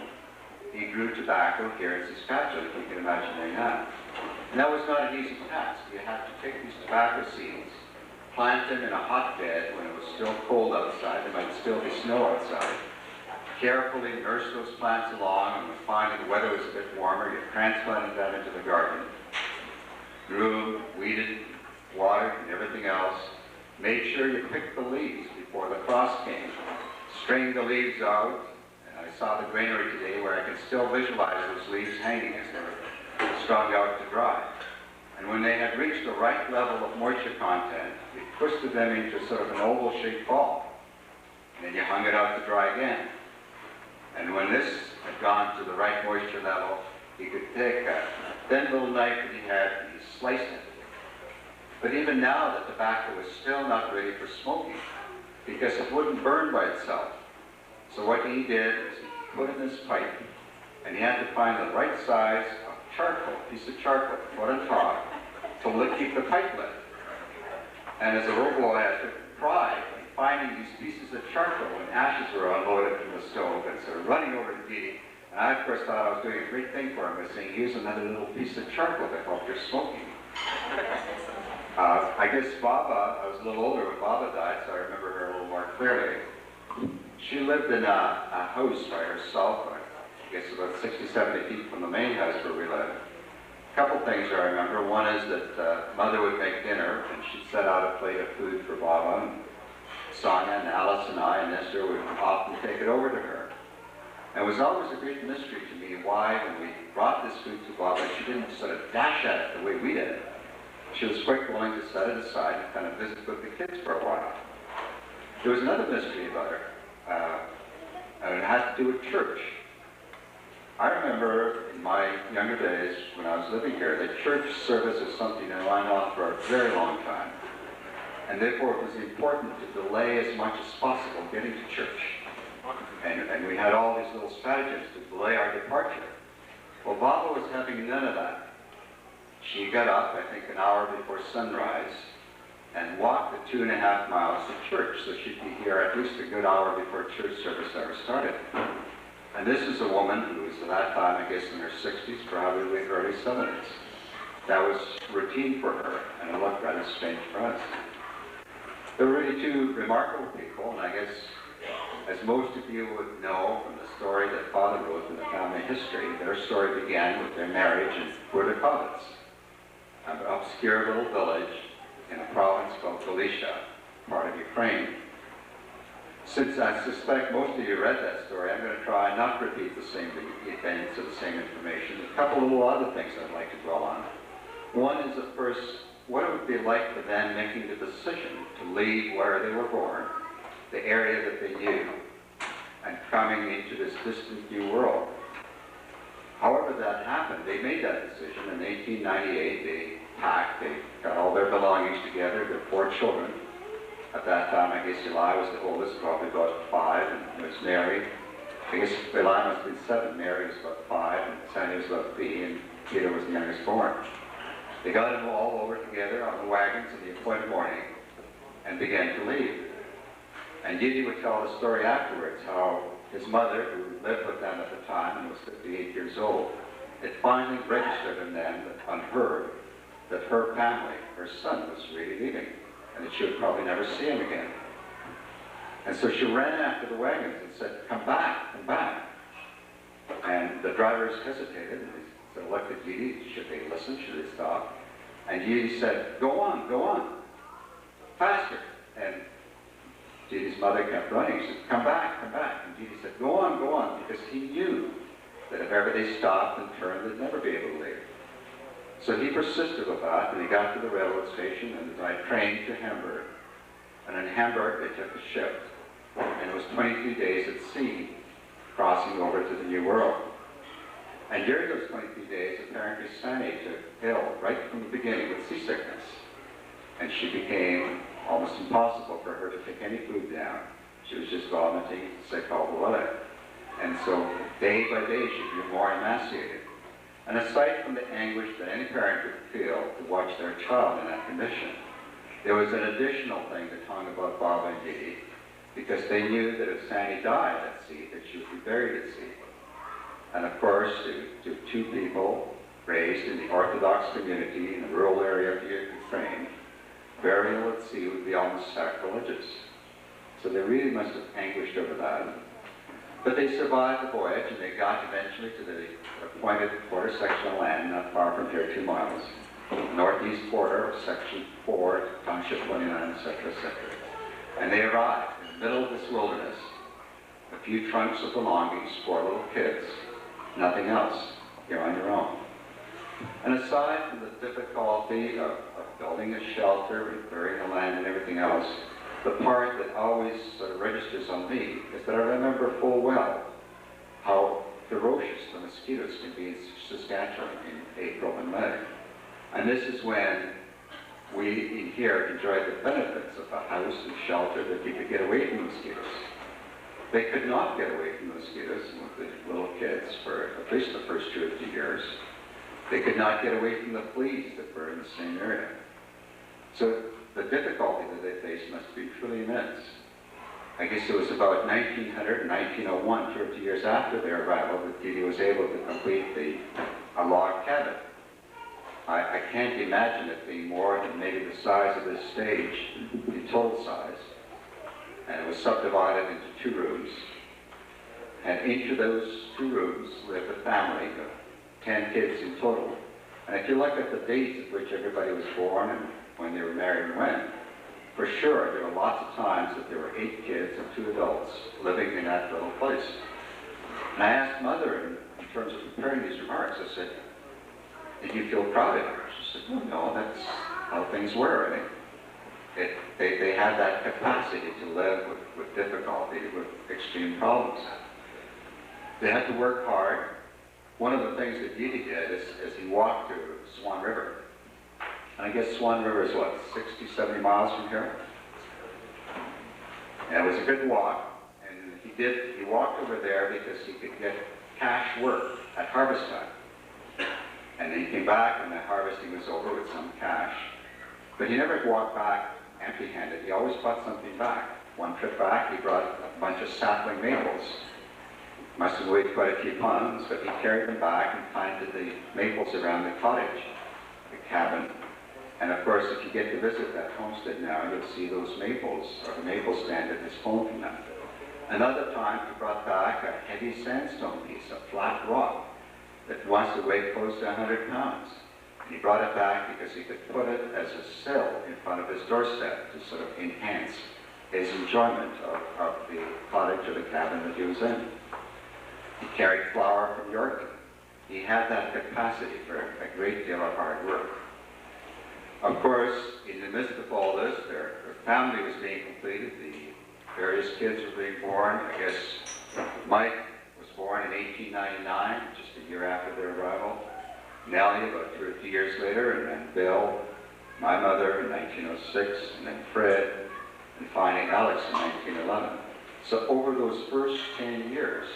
He grew tobacco here in Saskatchewan, if you can imagine doing that. And that was not an easy task. You had to take these tobacco seeds, plant them in a hotbed when it was still cold outside. There might still be snow outside. Carefully nurse those plants along, and when finally the weather was a bit warmer, you transplanted them into the garden. Grew them, weeded, watered, and everything else. Made sure you picked the leaves before the frost came. Strained the leaves out, and I saw the granary today where I can still visualize those leaves hanging as they were strung out to dry. And when they had reached the right level of moisture content, you twisted them into sort of an oval-shaped ball. And then you hung it out to dry again. And when this had gone to the right moisture level, he could take a thin little knife that he had and he sliced it. But even now, the tobacco was still not ready for smoking because it wouldn't burn by itself. So what he did is he put in his pipe, and he had to find the right size of charcoal, piece of charcoal, put on top to keep the pipe lit. And as a little boy, I took pride in finding these pieces of charcoal when ashes were unloaded from the stove and sort of running over to Gigi. And I, of course, thought I was doing a great thing for him by saying, here's another little piece of charcoal to help your smoking. I guess Baba, I was a little older when Baba died, so I remember her a little more clearly. She lived in a house by herself, I guess about 60, 70 feet from the main house where we lived. A couple things I remember. One is that Mother would make dinner, and she'd set out a plate of food for Baba, and Sonia and Alice and I and Esther would often take it over to her. And it was always a great mystery to me why, when we brought this food to Baba, she didn't sort of dash at it the way we did. She was quite willing to set it aside and kind of visit with the kids for a while. There was another mystery about her, and it had to do with church. I remember in my younger days, when I was living here, that church service was something that went on for a very long time. And therefore it was important to delay as much as possible getting to church. And we had all these little stratagems to delay our departure. Well, Baba was having none of that. She got up, I think, an hour before sunrise and walked the 2.5 miles to church, so she'd be here at least a good hour before church service ever started. And this is a woman who was at that time, I guess, in her 60s, probably early 70s. That was routine for her, and it looked rather strange for us. There were really two remarkable people, and I guess As most of you would know from the story that Father wrote in the family history, their story began with their marriage in Burdakovitz, an obscure little village in a province called Galicia, part of Ukraine. Since I suspect most of you read that story, I'm going to try not to repeat the same events or the same information. A couple of other things I'd like to dwell on. One is, of course, what it would be like for them making the decision to leave where they were born, the area that they knew, and coming into this distant new world. However that happened, they made that decision in 1898. They packed, they got all their belongings together, their 4 children. At that time, I guess Eli was the oldest, probably about 5, and was Mary. I guess Eli must have been 7, Mary was about 5, and Sandy was about 3, and Peter was the youngest born. They got them all over together on the wagons in the appointed morning and began to leave. And Didi would tell the story afterwards how his mother, who lived with them at the time and was 58 years old, it finally registered in them on her that her family, her son, was really leaving, and that she would probably never see him again. And so she ran after the wagons and said, "Come back, come back." And the drivers hesitated, and they looked at Didi, should they listen, should they stop? And Didi said, "Go on, faster." And Didi's mother kept running. She said, come back. And Didi said, go on, because he knew that if ever they stopped and turned, they'd never be able to leave. So he persisted with that, and he got to the railroad station and by train to Hamburg. And in Hamburg, they took a ship. And it was 23 days at sea, crossing over to the New World. And during those 23 days, apparently Sandy took ill right from the beginning with seasickness. And she became almost impossible for her to take any food down. She was just vomiting, sick all the way. And so day by day she grew more emaciated. And aside from the anguish that any parent would feel to watch their child in that condition, there was an additional thing that hung about Baba and Didi, because they knew that if Sandy died at sea, that she would be buried at sea. And of course, to 2 people raised in the Orthodox community in the rural area of Ukraine, burial at sea would be almost sacrilegious. So they really must have anguished over that. But they survived the voyage, and they got eventually to the appointed quarter section of land not far from here, 2 miles, northeast quarter of section 4, township 29, etc., etc. And they arrived in the middle of this wilderness, a few trunks of belongings, 4 little kids, nothing else. You're on your own. And aside from the difficulty of building a shelter and clearing the land and everything else, the part that always sort of registers on me is that I remember full well how ferocious the mosquitoes can be in Saskatchewan in April and May. And this is when we in here enjoyed the benefits of a house and shelter that you could get away from the mosquitoes. They could not get away from the mosquitoes with the little kids for at least the first 2 or 3 years. They could not get away from the fleas that were in the same area. So the difficulty that they faced must be truly immense. I guess it was about 1900, 1901, 2 or 3 years after their arrival, that Didi was able to complete a log cabin. I can't imagine it being more than maybe the size of this stage, in total size. And it was subdivided into 2 rooms. And each of those 2 rooms lived a family of 10 kids in total. And if you look at the dates at which everybody was born and when they were married and when, for sure there were lots of times that there were 8 kids and 2 adults living in that little place. And I asked Mother, in terms of preparing these remarks, I said, did you feel proud of her? She said, well, no, that's how things were. They had that capacity to live with difficulty, with extreme problems. They had to work hard. One of the things that Didi did is he walked to Swan River. And I guess Swan River is what, 60, 70 miles from here? And it was a good walk. And he walked over there because he could get cash work at harvest time. And then he came back and the harvesting was over with some cash. But he never walked back empty-handed. He always brought something back. One trip back, he brought a bunch of sapling maples. Must have weighed quite a few pounds, but he carried them back and planted the maples around the cottage, the cabin. And of course, if you get to visit that homestead now, you'll see those maples, or the maple stand that is home from them. Another time he brought back a heavy sandstone piece, a flat rock, that once weighed close to 100 pounds. And he brought it back because he could put it as a sill in front of his doorstep to sort of enhance his enjoyment of the cottage or the cabin that he was in. He carried flour from York. He had that capacity for a great deal of hard work. Of course, in the midst of all this, their family was being completed. The various kids were being born. I guess Mike was born in 1899, just a year after their arrival. Nellie about 2 or 3 years later, and then Bill, my mother in 1906, and then Fred, and finally Alex in 1911. So over those first 10 years,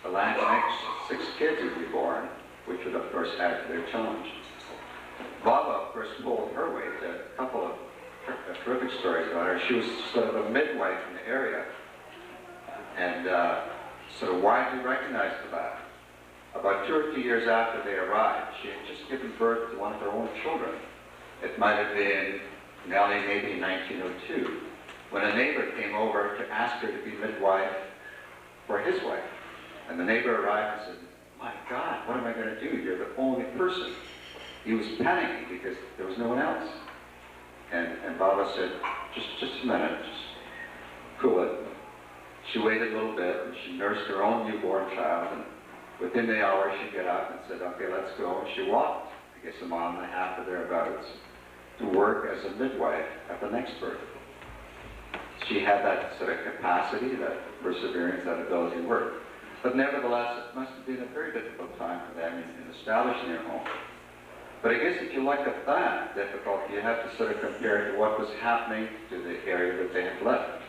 the next 6 kids would be born, which would of course add to their challenge. Baba, of course, pulled her weight. A couple of terrific stories about her. She was sort of a midwife in the area, and sort of widely recognized for that. About 2 or 3 years after they arrived, she had just given birth to one of her own children. It might have been Nellie, maybe in 1902, when a neighbor came over to ask her to be midwife for his wife. And the neighbor arrived and said, "My God, what am I going to do? You're the only person." He was panicking because there was no one else. And Baba said, just a minute, just cool it. She waited a little bit, and she nursed her own newborn child, and within the hour she'd get up and said, "Okay, let's go." And she walked, I guess, a mile and a half or thereabouts, to work as a midwife at the next birth. She had that sort of capacity, that perseverance, that ability to work. But nevertheless, it must have been a very difficult time for them in establishing their home. But I guess if you look at that difficulty, you have to sort of compare it to what was happening to the area that they had left.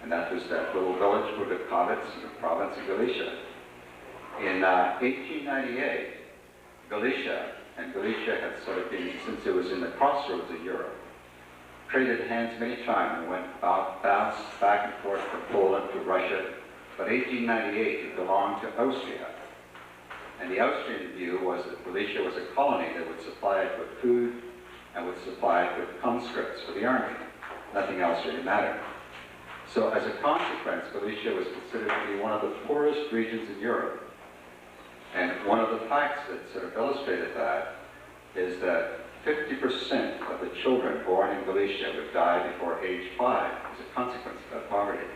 And that was that little village, Budakhovets, in the province of Galicia. In 1898, Galicia had sort of been, since it was in the crossroads of Europe, traded hands many times and went bounced back and forth from Poland to Russia. But 1898, it belonged to Austria. And the Austrian view was that Galicia was a colony that would supply it with food and would supply it with conscripts for the army. Nothing else really mattered. So as a consequence, Galicia was considered to be one of the poorest regions in Europe. And one of the facts that sort of illustrated that is that 50% of the children born in Galicia would die before age 5 as a consequence of that poverty.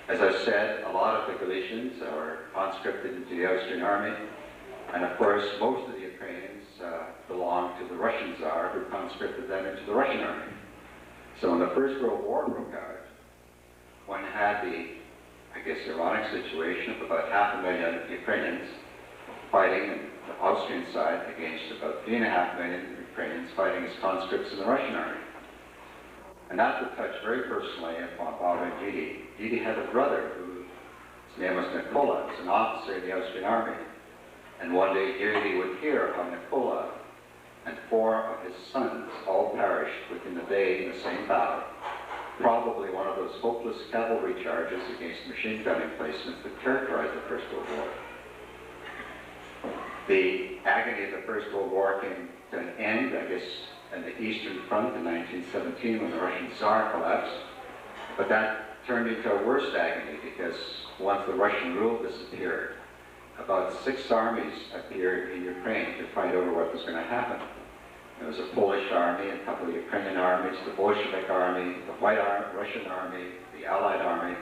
As I've said, a lot of the Galicians are conscripted into the Austrian army, and of course most of the Ukrainians belong to the Russian Tsar, who conscripted them into the Russian army. So when the First World War broke out, one had the, I guess, ironic situation of about 500,000 Ukrainians fighting on the Austrian side against about 3.5 million Ukrainians fighting as conscripts in the Russian army. And that would touch very personally upon Baba and Didi. Didi had a brother his name was Nikola, he was an officer in the Austrian army. And one day Didi would hear how Nikola and 4 of his sons all perished within a day in the same battle. Probably one of those hopeless cavalry charges against machine gun emplacements that characterized the First World War. The agony of the First World War came to an end, I guess, at the Eastern Front in 1917 when the Russian Tsar collapsed. But that turned into a worse agony because once the Russian rule disappeared, about 6 armies appeared in Ukraine to fight over what was going to happen. There was a Polish army, a couple of Ukrainian armies, the Bolshevik army, the White Russian army, the Allied army,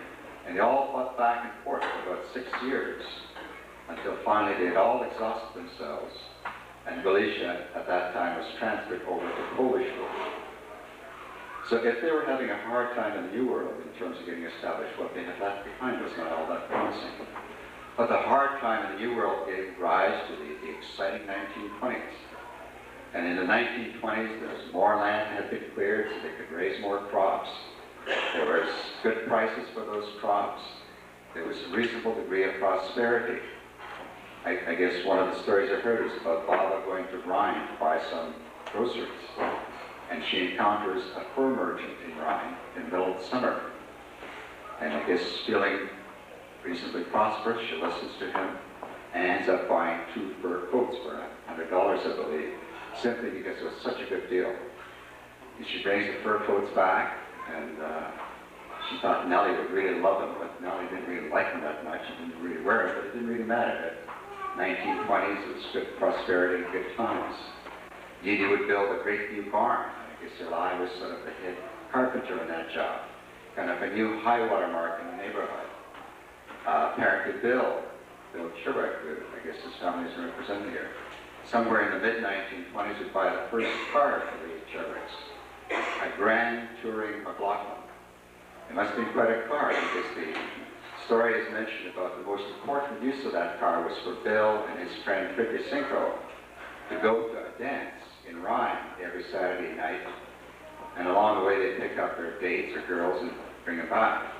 and they all fought back and forth for about 6 years until finally they had all exhausted themselves. And Galicia at that time was transferred over to Polish rule. So if they were having a hard time in the New World in terms of getting established, what they had left behind was not all that promising. But the hard time in the New World gave rise to the exciting 1920s. And in the 1920s, there was more land that had been cleared so they could raise more crops. There was good prices for those crops. There was a reasonable degree of prosperity. I guess one of the stories I heard is about Baba going to Rhine to buy some groceries. And she encounters a fur merchant in Rhine in the middle of the summer. And I guess feeling reasonably prosperous, she listens to him and ends up buying 2 fur coats for $100, I believe, simply because it was such a good deal. And she brings the fur coats back, and She thought Nellie would really love him, but Nellie didn't really like him that much. He didn't really wear it, but it didn't really matter. 1920s, it was good prosperity, good times. Dee Dee would build a great new barn. I guess Eli was sort of the head carpenter in that job. Kind of a new high water mark in the neighborhood. Apparently Bill Sherwick, who I guess his family is represented here, somewhere in the mid-1920s would buy the first car for the Sherwicks, a Grand Touring McLaughlin. It must have been quite a car, because the story is mentioned about the most important use of that car was for Bill and his friend Tricky Cinco to go to a dance in Rhyme every Saturday night, and along the way they'd pick up their dates or girls and bring them back.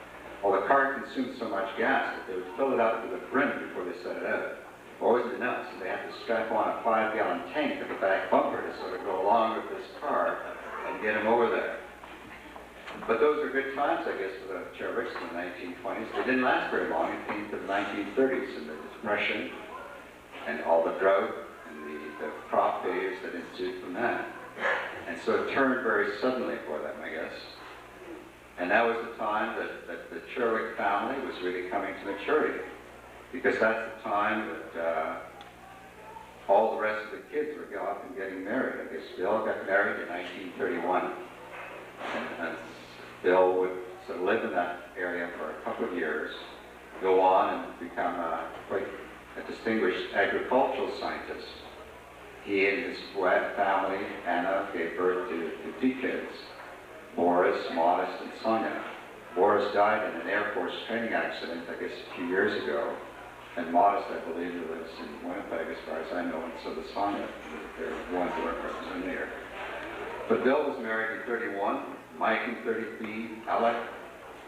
Well, the car consumed so much gas that they would fill it up to the brim before they set it out. Always enough, so they had to strap on a 5-gallon tank to the back bumper to sort of go along with this car and get them over there. But those are good times, I guess, for the Sherwicks in the 1920s. They didn't last very long. It came to the 1930s and the Depression and all the drought and the crop failures that ensued from that. And so it turned very suddenly for them, I guess. And that was the time that the Sherwick family was really coming to maturity, because that's the time that all the rest of the kids were off and getting married. I guess Bill got married in 1931, and Bill would sort of live in that area for a couple of years, go on and become quite a distinguished agricultural scientist. He and his family, Anna, gave birth to 2 kids, Boris, Modest, and Sonia. Boris died in an Air Force training accident, I guess, a few years ago. And Modest, I believe, lives in Winnipeg, as far as I know, and so does Sonia. They're the ones who are represented here. But Bill was married in 31, Mike in 33, Alec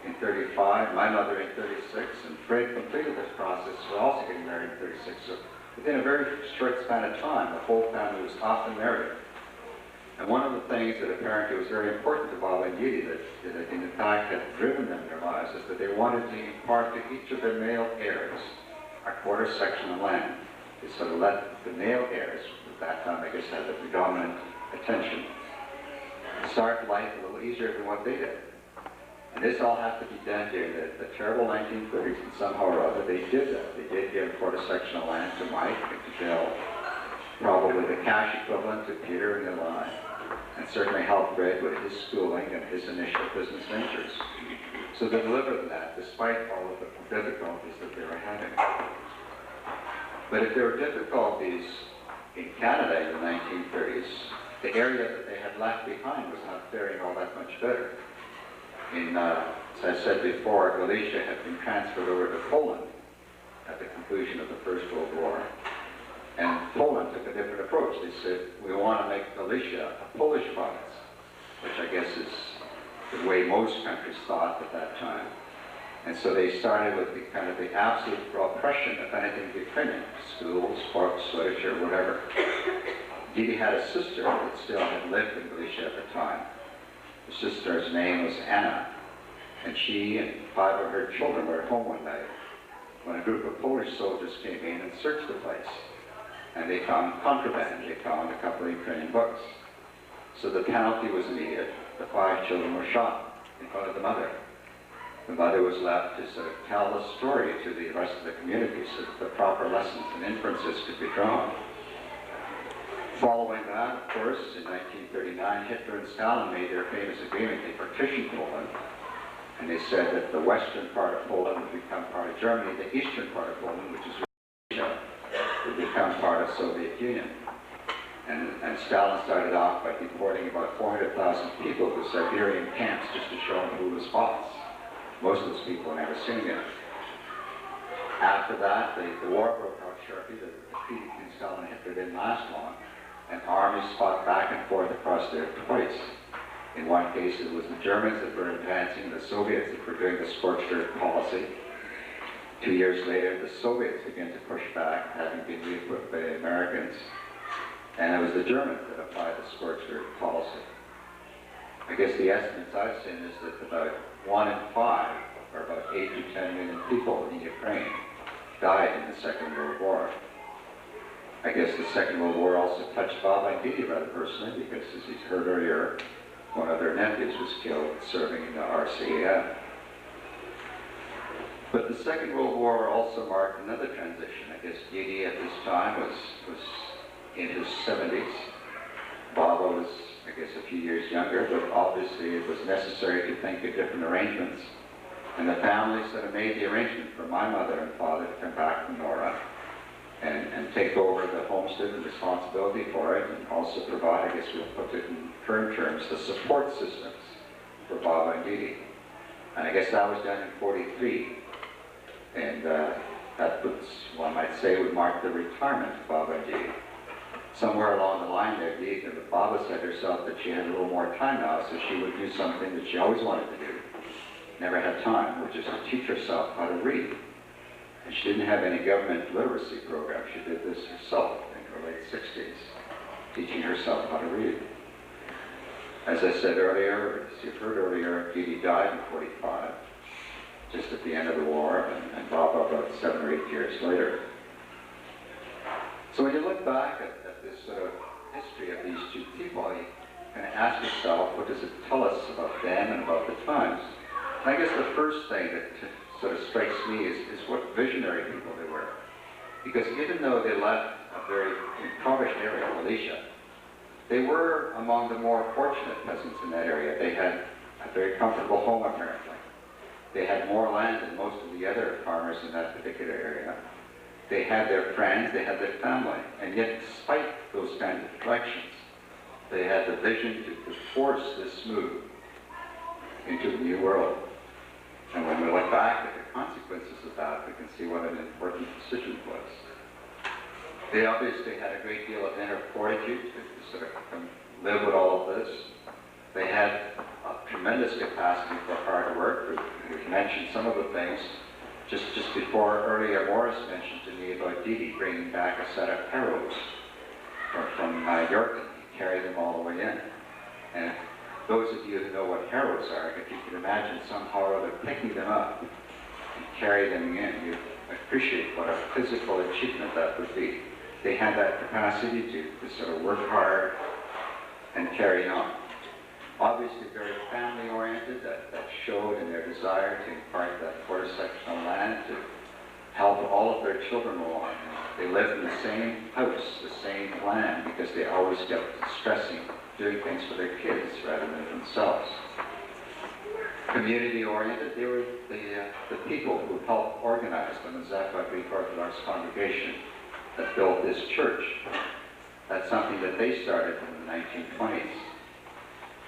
in 35, my mother in 36, and Fred completed this process. We're also getting married in 36. So within a very short span of time, the whole family was off and married. And one of the things that apparently was very important to Bob and Dee Dee, that in fact had driven them in their lives, is that they wanted to impart to each of their male heirs a quarter section of land. They sort of let the male heirs, at that time I guess, had the predominant attention, start life a little easier than what they did. And this all had to be done during the terrible 1930s, and somehow or other they did that. They did give a quarter section of land to Mike and to Bill, probably the cash equivalent to Peter and Eli, and certainly helped Fred with his schooling and his initial business ventures. So they delivered that despite all of the difficulties that they were having. But if there were difficulties in Canada in the 1930s, the area that they had left behind was not faring all that much better. As I said before, Galicia had been transferred over to Poland at the conclusion of the First World War. And Poland took a different approach. They said, we want to make Galicia a Polish province, which I guess is the way most countries thought at that time. And so they started with the kind of the absolute oppression, if anything, Ukrainian, schools, sports, literature, whatever. Dee Dee had a sister that still had lived in Galicia at the time. The sister's name was Anna, and she and 5 of her children were at home one night when a group of Polish soldiers came in and searched the place. And they found contraband. They found a couple of Ukrainian books. So the penalty was immediate. The 5 children were shot in front of the mother. The mother was left to sort of tell the story to the rest of the community so that the proper lessons and inferences could be drawn. Following that, of course, in 1939, Hitler and Stalin made their famous agreement. They partitioned Poland, and they said that the western part of Poland would become part of Germany, the eastern part of Poland, which is Russia, would become part of Soviet Union. And Stalin started off by deporting about 400,000 people to Siberian camps just to show them who was boss. Most of those people never seen him. After that, the war broke out sharply. The treaty between Stalin and Hitler didn't last long, and armies fought back and forth across there twice. In one case, it was the Germans that were advancing, the Soviets that were doing the scorched earth policy. 2 years later, the Soviets began to push back, having been re-equipped by the Americans. And it was the Germans that applied the scorched earth policy. I guess the estimates I've seen is that about 1 in 5, or about 8 to 10 million people in Ukraine, died in the Second World War. I guess the Second World War also touched Bob and Dee Dee rather personally, because as he's heard earlier, one of their nephews was killed serving in the RCAF. But the Second World War also marked another transition. I guess Didi at this time was in his 70s. Baba was, I guess, a few years younger, but obviously it was necessary to think of different arrangements. And the family sort of made the arrangement for my mother and father to come back from Nora and take over the homestead and responsibility for it, and also provide, I guess we'll put it in current terms, the support systems for Baba and Didi. And I guess that was done in 43. And that was, one might say, would mark the retirement of Baba and Didi. Somewhere along the line there, Baba said herself that she had a little more time now, so she would do something that she always wanted to do. Never had time, which is to teach herself how to read. And she didn't have any government literacy program. She did this herself in her late 60s, teaching herself how to read. As I said earlier, as you've heard earlier, Didi died in 45, just at the end of the war, and Baba about 7 or 8 years later. So when you look back at this sort of history of these two people, you kind of ask yourself, what does it tell us about them and about the times? And I guess the first thing that sort of strikes me is what visionary people they were. Because even though they left a very impoverished area, Malaysia, they were among the more fortunate peasants in that area. They had a very comfortable home, apparently. They had more land than most of the other farmers in that particular area. They had their friends, they had their family, and yet despite those kinds of attractions, they had the vision to force this move into the new world. And when we look back at the consequences of that, we can see what an important decision it was. They obviously had a great deal of inner fortitude to sort of live with all of this. They had a tremendous capacity for hard work. We've mentioned some of the things. Just before, earlier, Morris mentioned to me about Didi bringing back a set of harrows from York. He carried them all the way in. And those of you who know what harrows are, if you can imagine somehow or other picking them up and carry them in, you appreciate what a physical achievement that would be. They had that capacity to sort of work hard and carry on. Obviously very family-oriented, that showed in their desire to impart that quarter-sectional land to help all of their children along. They lived in the same house, the same land, because they always kept stressing doing things for their kids rather than themselves. Community-oriented, they were the people who helped organize the Mazapa Greek Orthodox congregation that built this church. That's something that they started in the 1920s.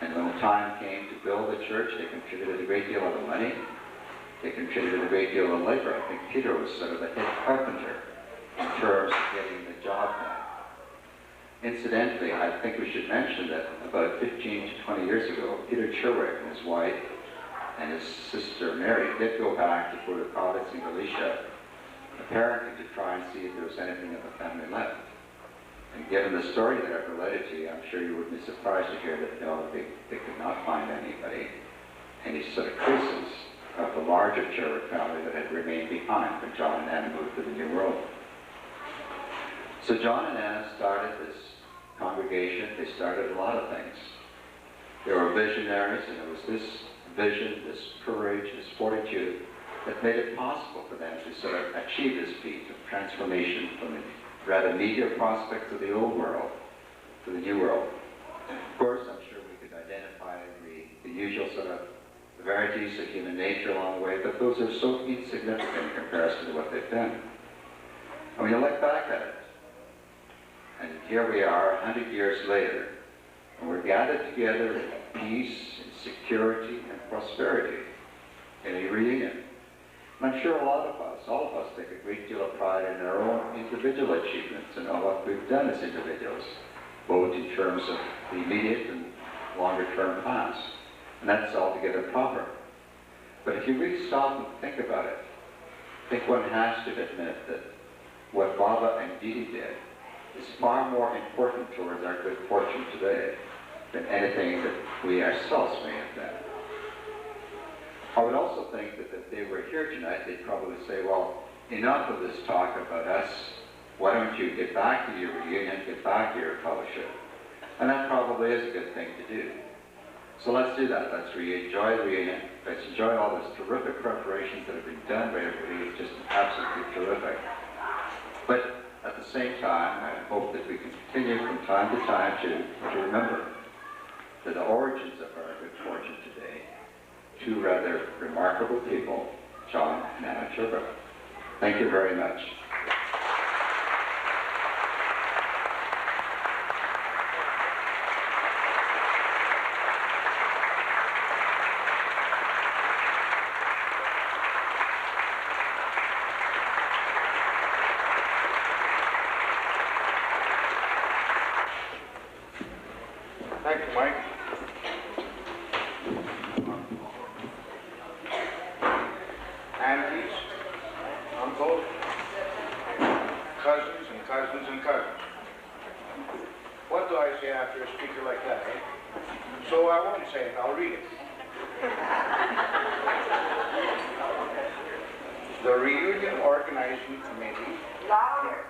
And when the time came to build the church, they contributed a great deal of the money. They contributed a great deal of labor. I think Peter was sort of the head carpenter in terms of getting the job done. Incidentally, I think we should mention that about 15 to 20 years ago, Peter Cherwick and his wife and his sister Mary did go back to Buddha Province in Galicia, apparently to try and see if there was anything of the family left. And given the story that I've related to you, I'm sure you would be surprised to hear that no, they could not find anybody, any sort of traces of the larger Cherwick family that had remained behind when John and Anna moved to the New World. So John and Anna started this congregation. They started a lot of things. They were visionaries, and it was this vision, this courage, this fortitude that made it possible for them to sort of achieve this feat of transformation from the rather meager prospects of the old world to the new world. Of course, I'm sure we could identify the usual sort of varieties of human nature along the way, but those are so insignificant in comparison to what they've been. And when you look back at it, and here we are 100 years later, and we're gathered together in peace and security and prosperity in a reunion. And I'm sure a lot of us, all of us, take a great deal of pride in our own individual achievements and all what we've done as individuals, both in terms of the immediate and longer-term past. And that's altogether proper. But if you really stop and think about it, I think one has to admit that what Baba and Didi did is far more important towards our good fortune today than anything that we ourselves may have done. I would also think that if they were here tonight, they'd probably say, well, enough of this talk about us. Why don't you get back to your reunion, get back to your fellowship? And that probably is a good thing to do. So let's do that. Let's enjoy the reunion. Let's enjoy all this terrific preparations that have been done by everybody. It's just absolutely terrific. But at the same time, I hope that we can continue from time to time to remember that the origins of our good fortune today, two rather remarkable people, John and Anna Sherwood. Thank you very much. Thank you, Mike. Aunties, uncles, cousins and cousins and cousins. What do I say after a speaker like that, eh? So I won't say it, I'll read it. The Reunion Organizing Committee. Louder.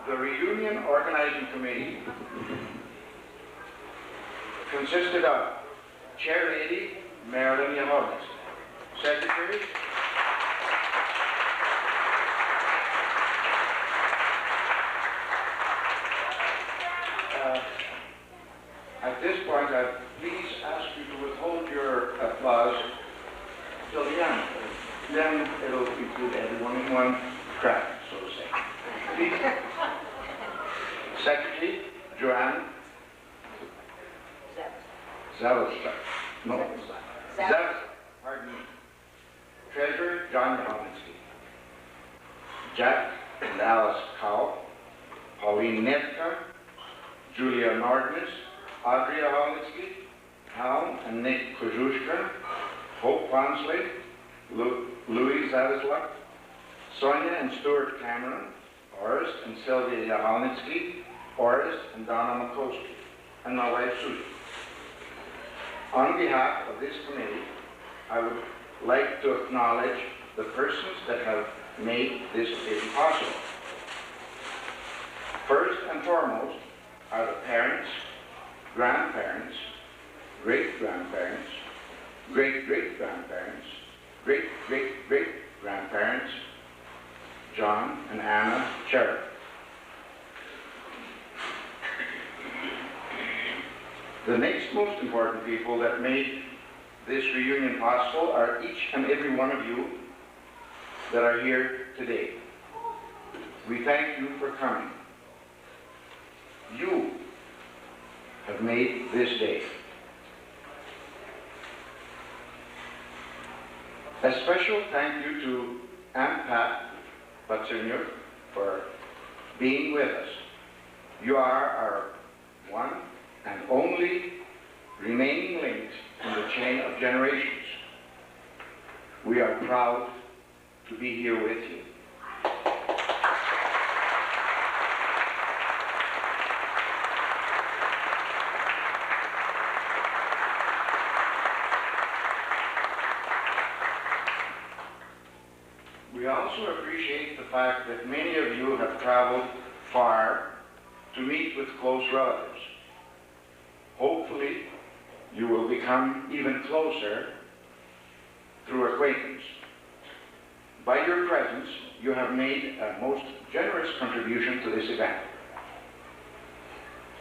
The Reunion Organizing Committee consisted of Chair Lady Marilyn Yahonis, Secretary at this point, I please ask you to withhold your applause till the end. Then it'll include everyone in one crowd, so to say. Please. Secretary Joanne Zavostak. No. Zavostak. Pardon me. Treasurer John Yahoninski. Jack and Alice Cowell. Pauline Netka. Julia Nordness. Audrey Yahoninski. Hal and Nick Kozushka. Hope Wansley. Louis Zavislak. Sonia and Stuart Cameron. Orest and Sylvia Yahoninski. Orest and Donna Makoski. And my wife Susan. On behalf of this committee, I would like to acknowledge the persons that have made this occasion possible. First and foremost are the parents, grandparents, great-grandparents, great-great-grandparents, great-great-great-grandparents, John and Anna Sherwood. The next most important people that made this reunion possible are each and every one of you that are here today. We thank you for coming. You have made this day. A special thank you to Aunt Pat Butsernyuk for being with us. You are our one and only remaining link in the chain of generations. We are proud to be here with you. We also appreciate the fact that many of you have traveled far to meet with close relatives. Hopefully, you will become even closer through acquaintance. By your presence, you have made a most generous contribution to this event.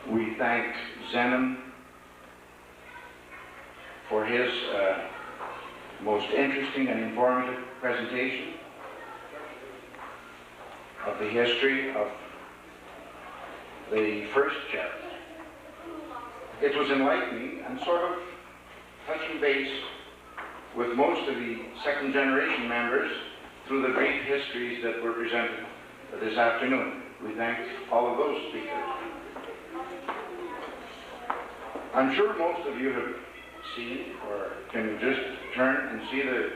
We thank Zenon for his most interesting and informative presentation of the history of the first chapter. It was enlightening and sort of touching base with most of the second generation members through the brief histories that were presented this afternoon. We thank all of those speakers. I'm sure most of you have seen or can just turn and see the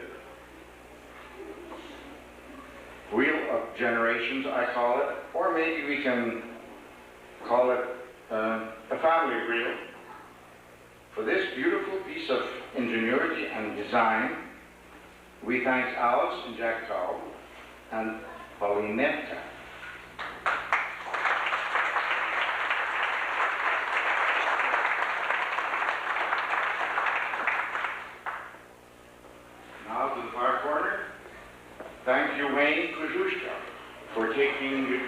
wheel of generations, I call it, or maybe we can call it a family wheel. For this beautiful piece of ingenuity and design, we thank Alice and Jack Cowell and Pauline Netka. taking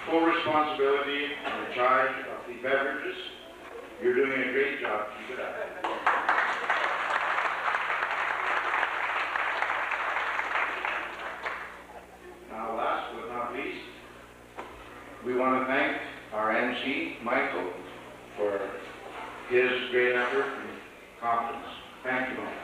full responsibility and charge of the beverages. You're doing a great job. Keep it up. Now, last but not least, we want to thank our MC, Michael, for his great effort and confidence. Thank you, Michael.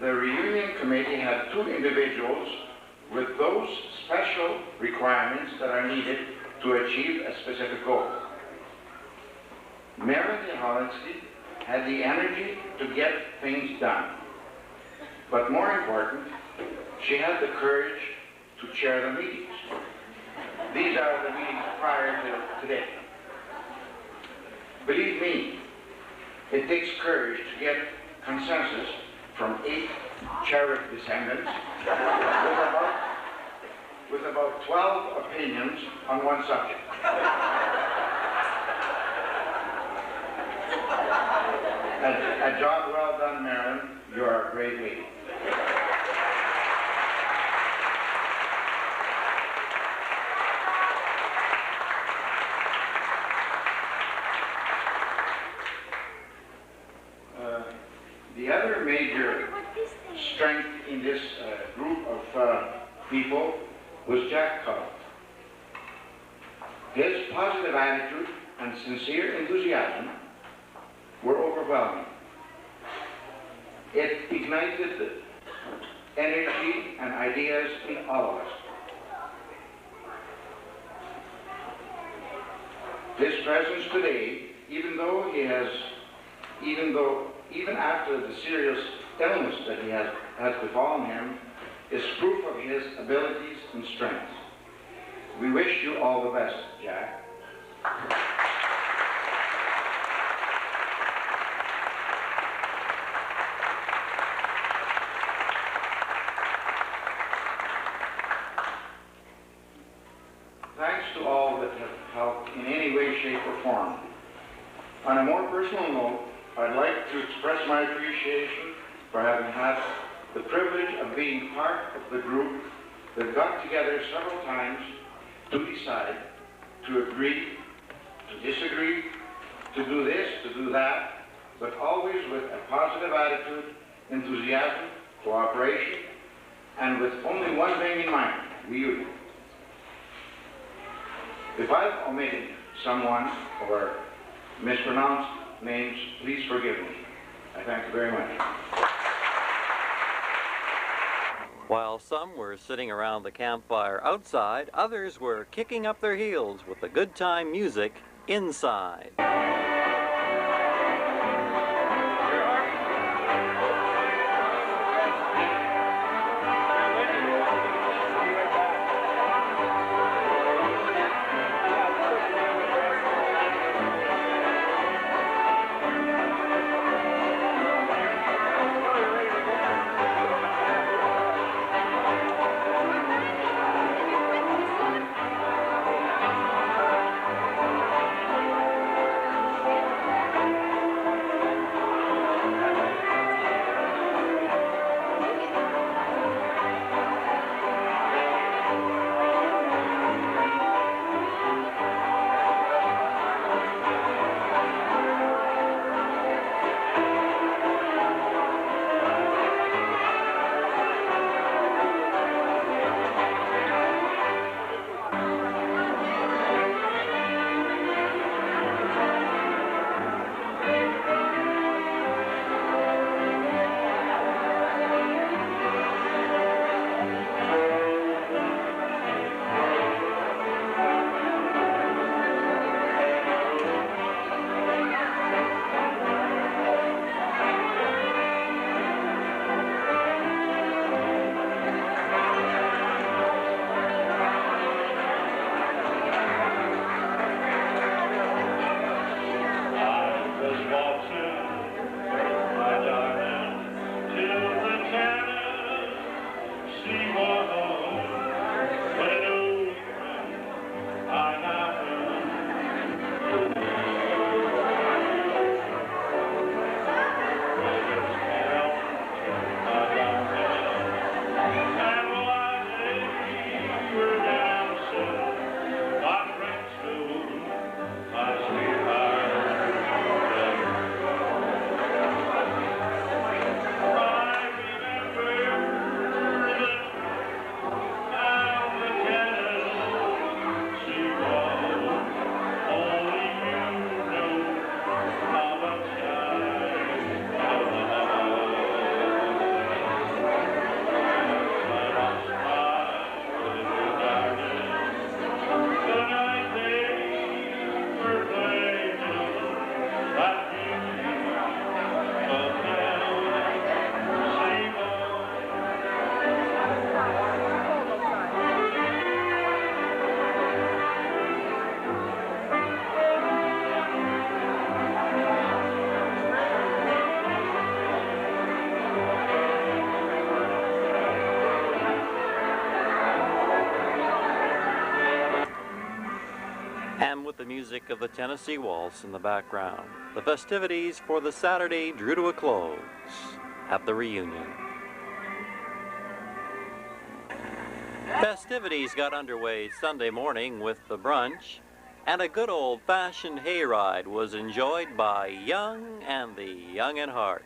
The reunion committee had two individuals with those special requirements that are needed to achieve a specific goal. Meredith Hollinsky had the energy to get things done. But more important, she had the courage to chair the meetings. These are the meetings prior to today. Believe me, it takes courage to get consensus from 8 Cherwick descendants with about 12 opinions on one subject. A job well done, Marilyn. You are a great lady. The other major strength in this group of people was Jack Cobb. His positive attitude and sincere enthusiasm were overwhelming. It ignited energy and ideas in all of us. His presence today, even after the serious illness that he has befallen him, is proof of his abilities and strengths. We wish you all the best, Jack. Thanks to all that have helped in any way, shape, or form. On a more personal note, I'd like to express my appreciation for having had the privilege of being part of the group that got together several times to decide, to agree, to disagree, to do this, to do that, but always with a positive attitude, enthusiasm, cooperation, and with only one thing in mind: reunion. If I've omitted someone or mispronounced names, please forgive me. I thank you very much. While some were sitting around the campfire outside, others were kicking up their heels with the good time music inside. music of the Tennessee Waltz in the background. The festivities for the Saturday drew to a close at the reunion. Festivities got underway Sunday morning with the brunch, and a good old-fashioned hayride was enjoyed by young and the young at heart.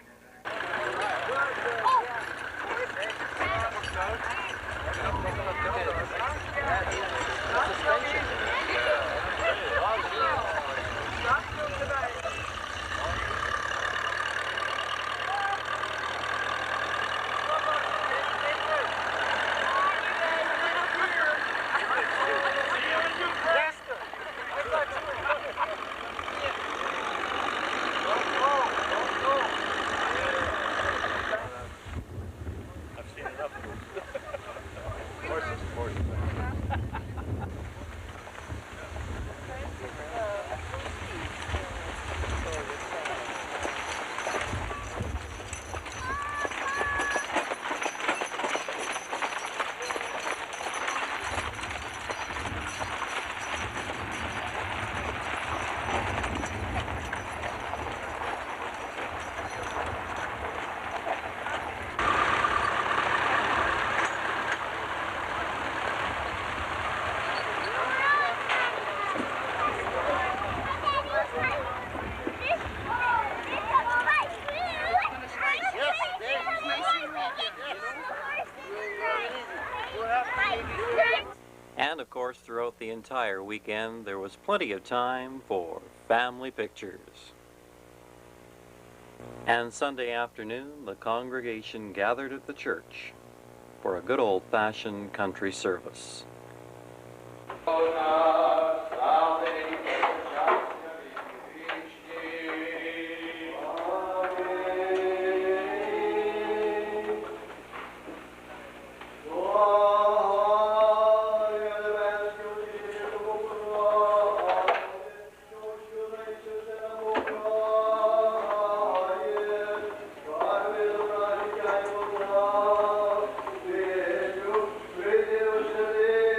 And of course, throughout the entire weekend, there was plenty of time for family pictures. And Sunday afternoon, the congregation gathered at the church for a good old-fashioned country service. Deus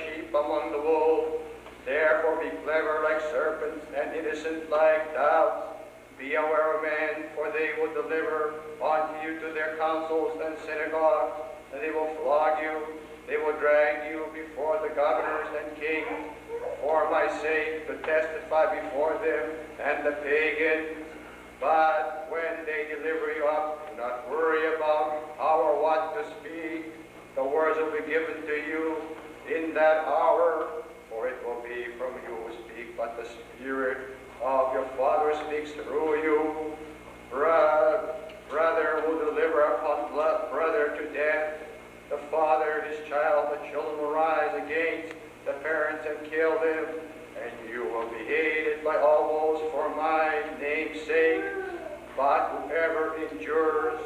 sheep among the wolves. Therefore be clever like serpents and innocent like doves. Be aware of men, for they will deliver unto you to their councils and synagogues, and they will flog you. They will drag you before the governors and kings for my sake, to testify before them and the pagans. But when they deliver you up, do not worry about how or what to speak. The words will be given to you in that hour, for it will be from you who speak, but the Spirit of your Father speaks through you. Brother will deliver upon brother to death. The father his child, the children will rise against the parents and kill them, and you will be hated by all those for my name's sake. But whoever endures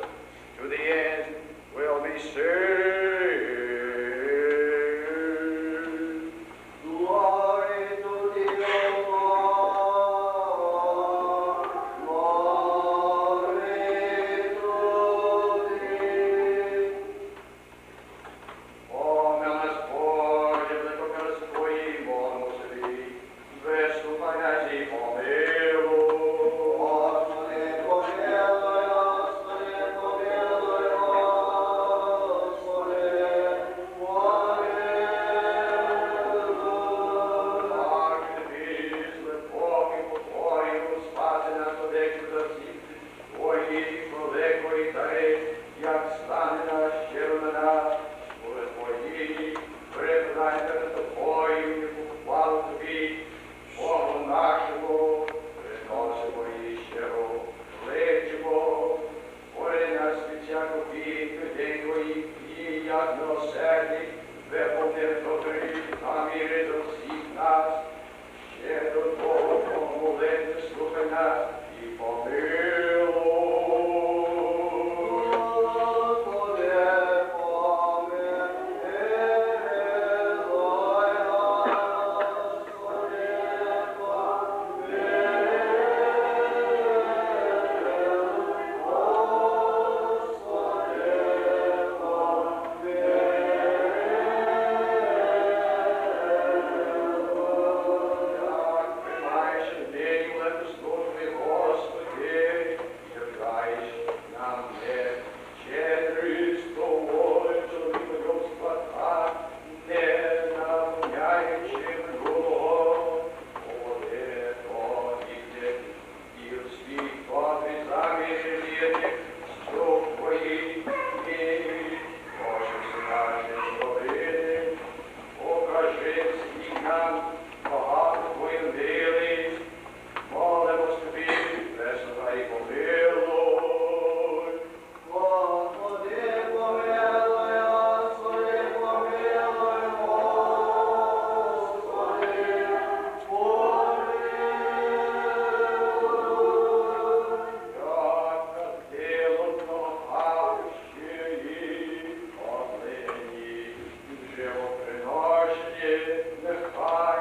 to the end will be saved. Glory to thee, O Lord. Glory to thee. O milost Boże, wykopiasz Twojej mocy, wysłuchaj nas i pomiluj. Господи, помилуй, Господи, помилуй, Господи, помилуй. Так Тобі з глибоким покоєм спаси нас одеку за всіх Твоїх великої дари, як стане нас щиро на нас. Твої, признайте над Тобою, яку хвалу Тобі, Богу нашому, приносимо її щиро, кличемо, вори нас від всякого бід, людей Твоїх, і як милосердні, виповни добрі наміри до всіх нас, ще до Твого молитви слухай нас і помилуй. Господи, Нехай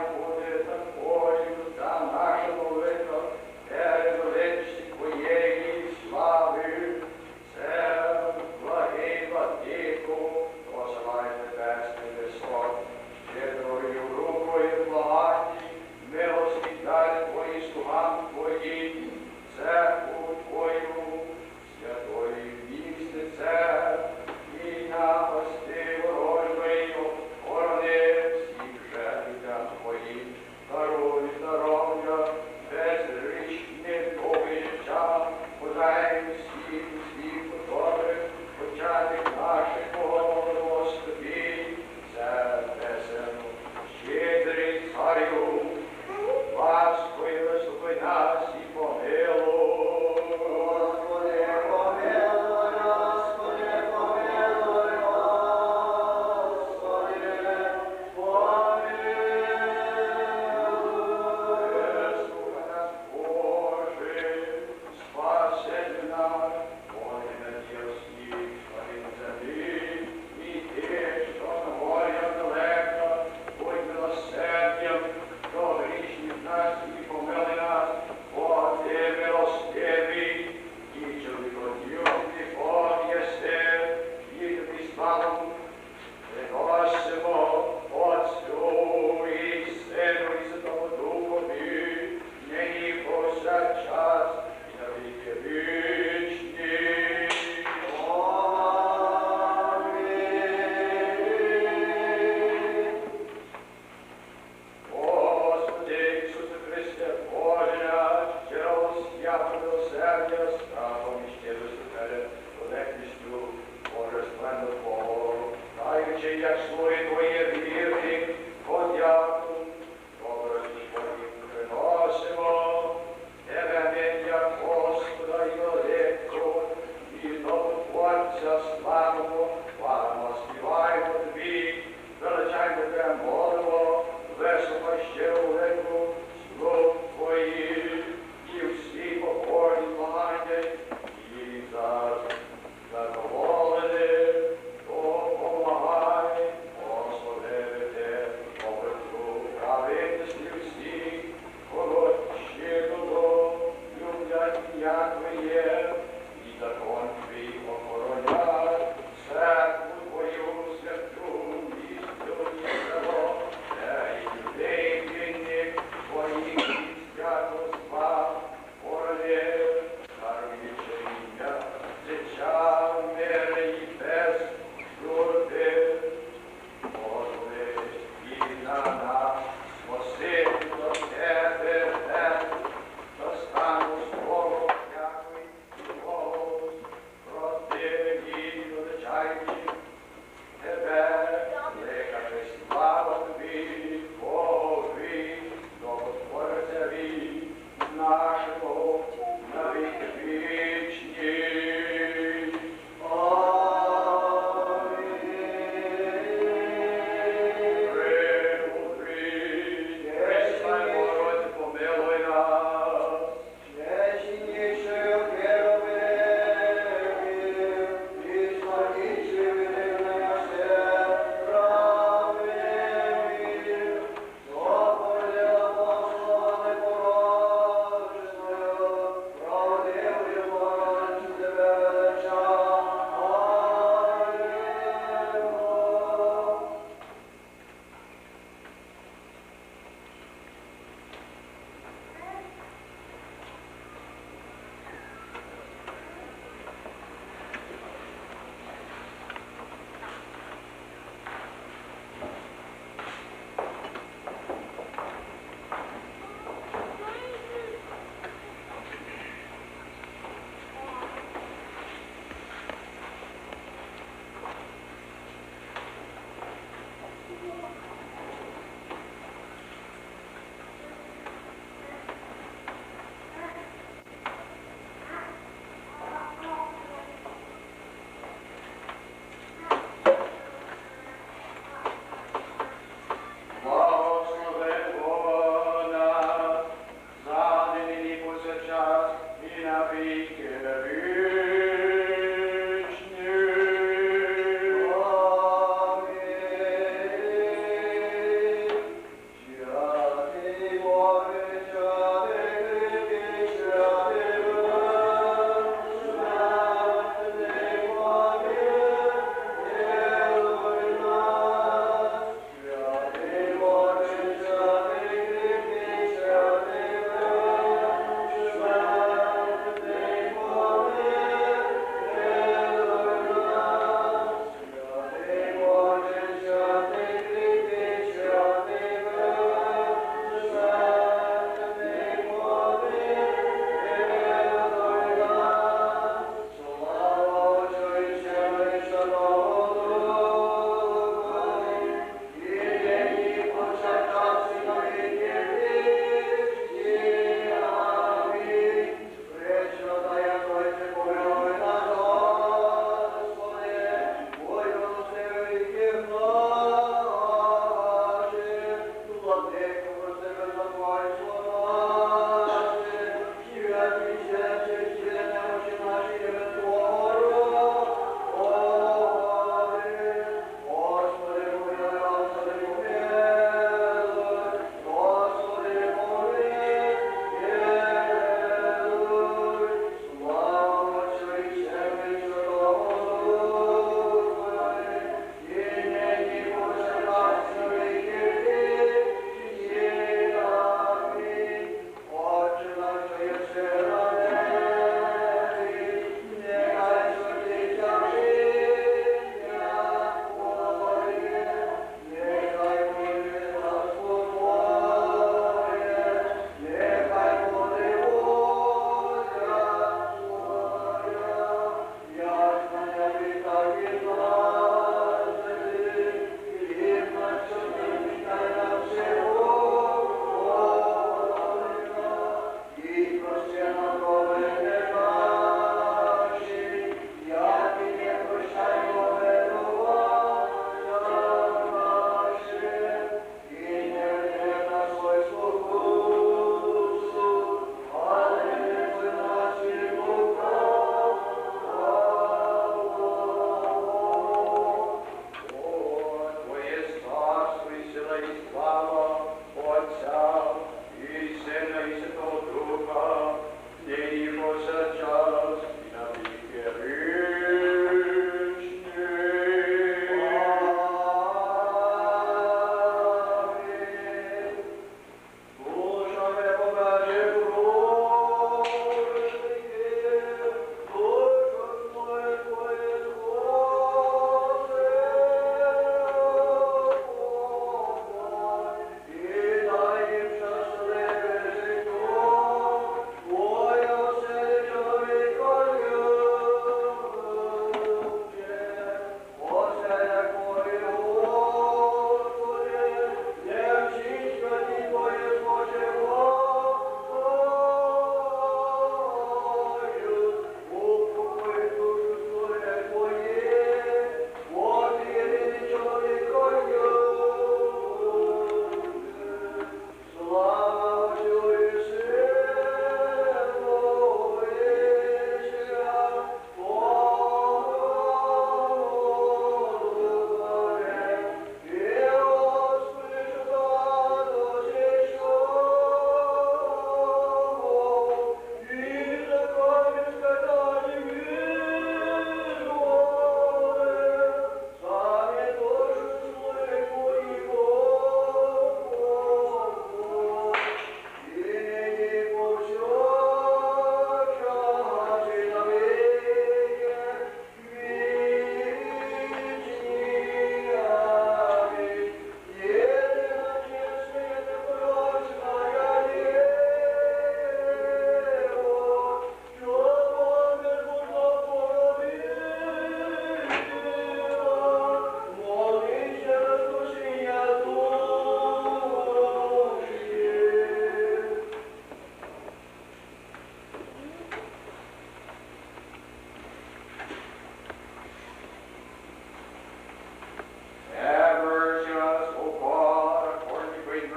Слава Отцу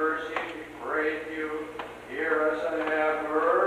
mercy, we pray you. Hear us and have mercy.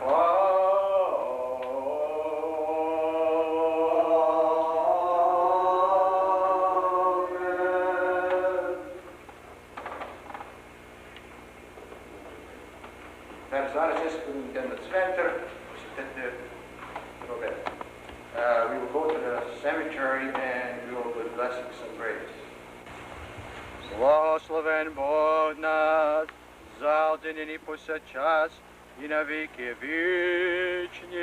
Oh, cemetery, and we will give blessings and praise. Благословен Бог нас, завжди нині повсякчас, і на віки вічні.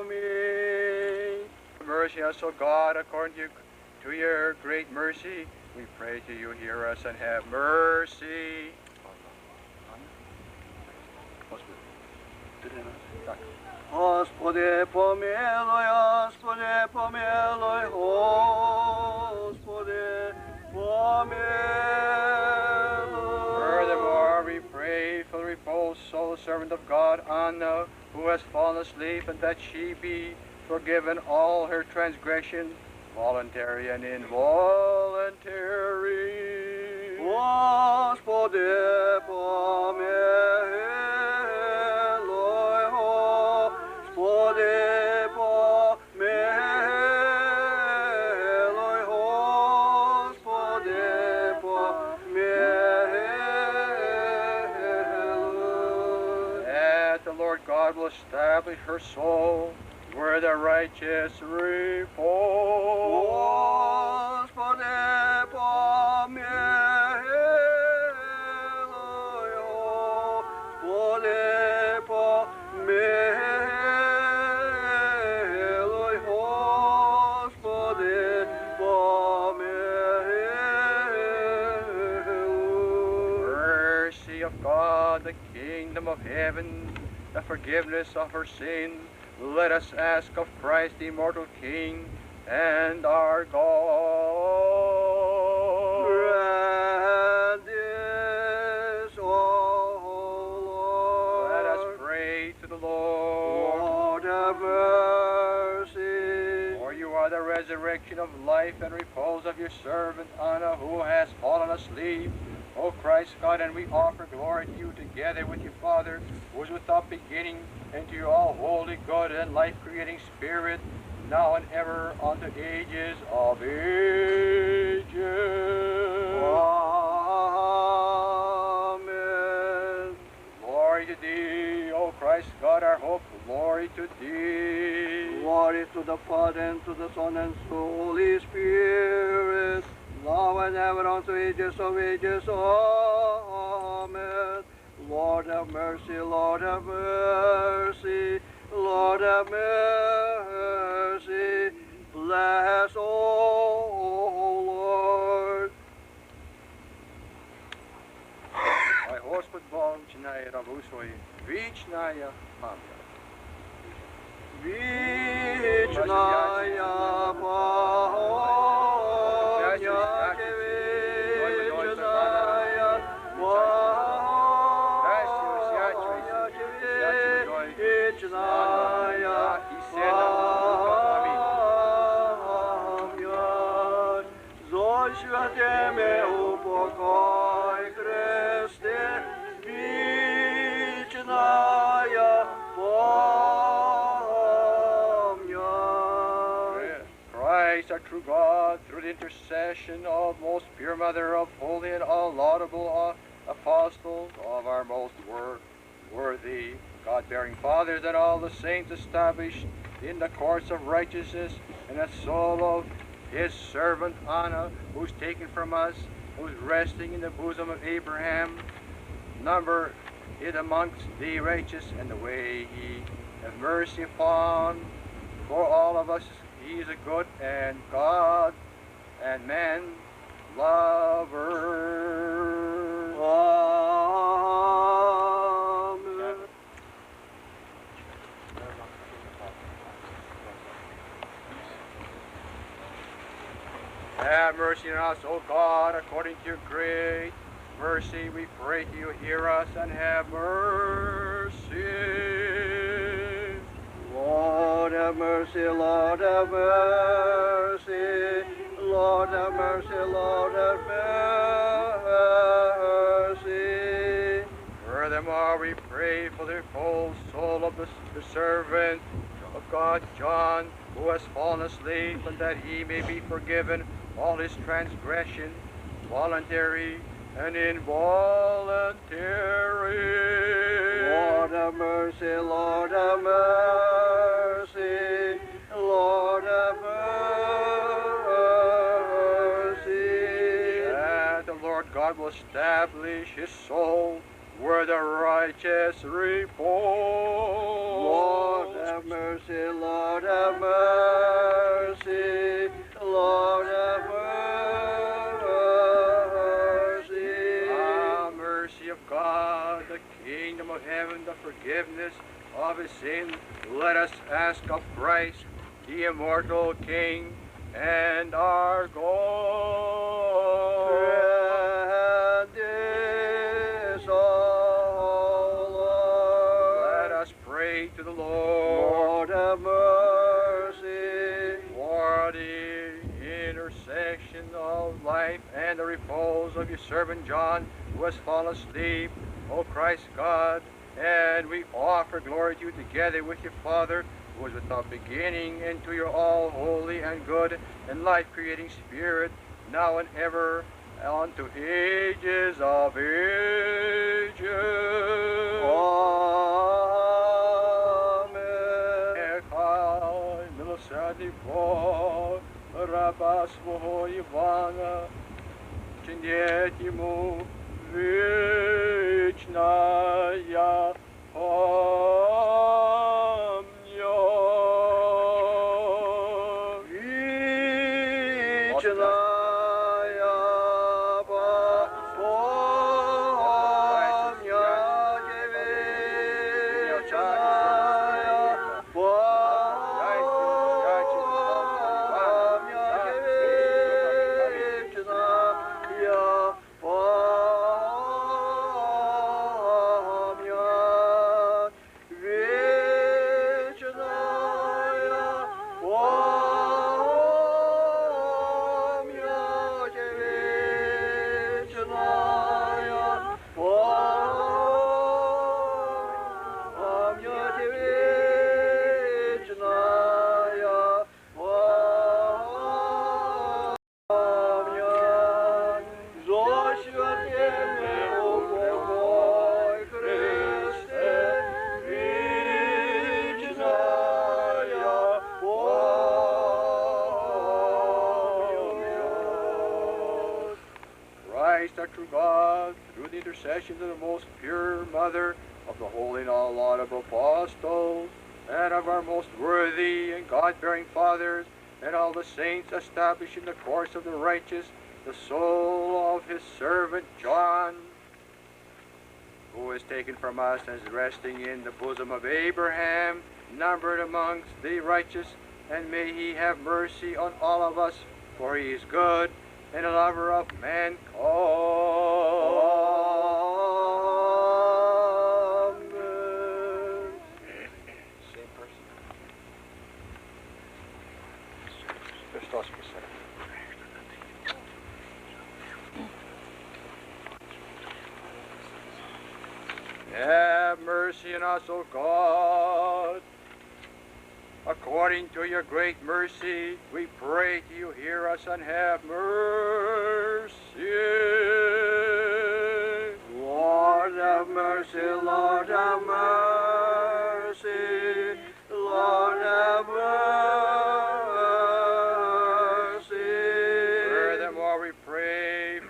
Amen. Mercy us, O God, according to your great mercy, we pray to you, hear us, and have mercy. Господи, помилуй, Господи, помилуй, Господи, помилуй. Furthermore, we pray for the reposed soul, servant of God, Anna, who has fallen asleep, and that she be forgiven all her transgressions, voluntary and involuntary. Господи, помилуй, Господи, помилуй, Господи, помилуй. That the Lord God will establish her soul where the righteous repose. Господи, помилуй, Господи, помилуй, Господи, помилуй. Mercy of God, the kingdom of heaven, the forgiveness of her sin, let us ask of Christ, the immortal King and our God. Grant this, O Lord. Let us pray to the Lord. Lord, have mercy. For you are the resurrection of life and repose of your servant Anna, who has fallen asleep. O Christ God, and we offer glory to you together with your Father, who is without beginning, and to you all holy, good, and life-creating Spirit, now and ever, unto ages of ages. Amen. Glory to thee, O Christ God, our hope. Glory to thee. Glory to the Father, and to the Son, and to the Holy Spirit, now and ever, unto ages of ages. Amen. Lord have mercy, Lord have mercy, Lord have mercy. Bless, O Lord. Ай Господь Бог, чинає рабу свою, вічная пам'ять. Вічная пам'ять, вечная пам'ять, зо святими упокой кресте, вечная пам'ять. Christ, our true God, through the intercession of most pure Mother of holy and all laudable apostles of our most worthy God-bearing fathers and all the saints established in the course of righteousness, and the soul of his servant Anna, who's taken from us, who's resting in the bosom of Abraham, number it amongst the righteous, and the way he have mercy upon. For all of us, he is a good and God and man lover. Amen. Have mercy on us, O God, according to your great mercy. We pray to you, hear us, and have mercy. Lord have mercy, Lord have mercy, Lord have mercy, Lord have mercy. Furthermore, we pray for the whole soul of the servant of God, John, who has fallen asleep, and that he may be forgiven all his transgression, voluntary and involuntary. Lord have mercy, Lord have mercy. establish his soul where the righteous repose. Lord have mercy, Lord have mercy, Lord have mercy. Ah, mercy of God, the kingdom of heaven, the forgiveness of his sin, let us ask of Christ, the immortal King and our God. And this, O Lord. Let us pray to the Lord. Lord have mercy. For the intercession of life and the repose of your servant John, who has fallen asleep, O Christ God, and we offer glory to you together with your Father, who is without beginning, and to your all holy and good and life-creating Spirit, now and ever, unto ages of ages. Amen. Echai milosrdni Bog, раба свого Ивана, чинеть ему вечная Christ, our true God, through the intercession of the most pure Mother, of the holy and all laudable apostles, and of our most worthy and God-bearing fathers, and all the saints, establish in the course of the righteous the soul of his servant John, who is taken from us and is resting in the bosom of Abraham, numbered amongst the righteous, and may he have mercy on all of us, for he is good and a lover of mankind. Amen. Same person. Christos Christos. Have mercy on us, O God. According to your great mercy, we pray to you, hear us and have mercy. Lord have mercy, Lord have mercy, Lord have mercy. Furthermore, we pray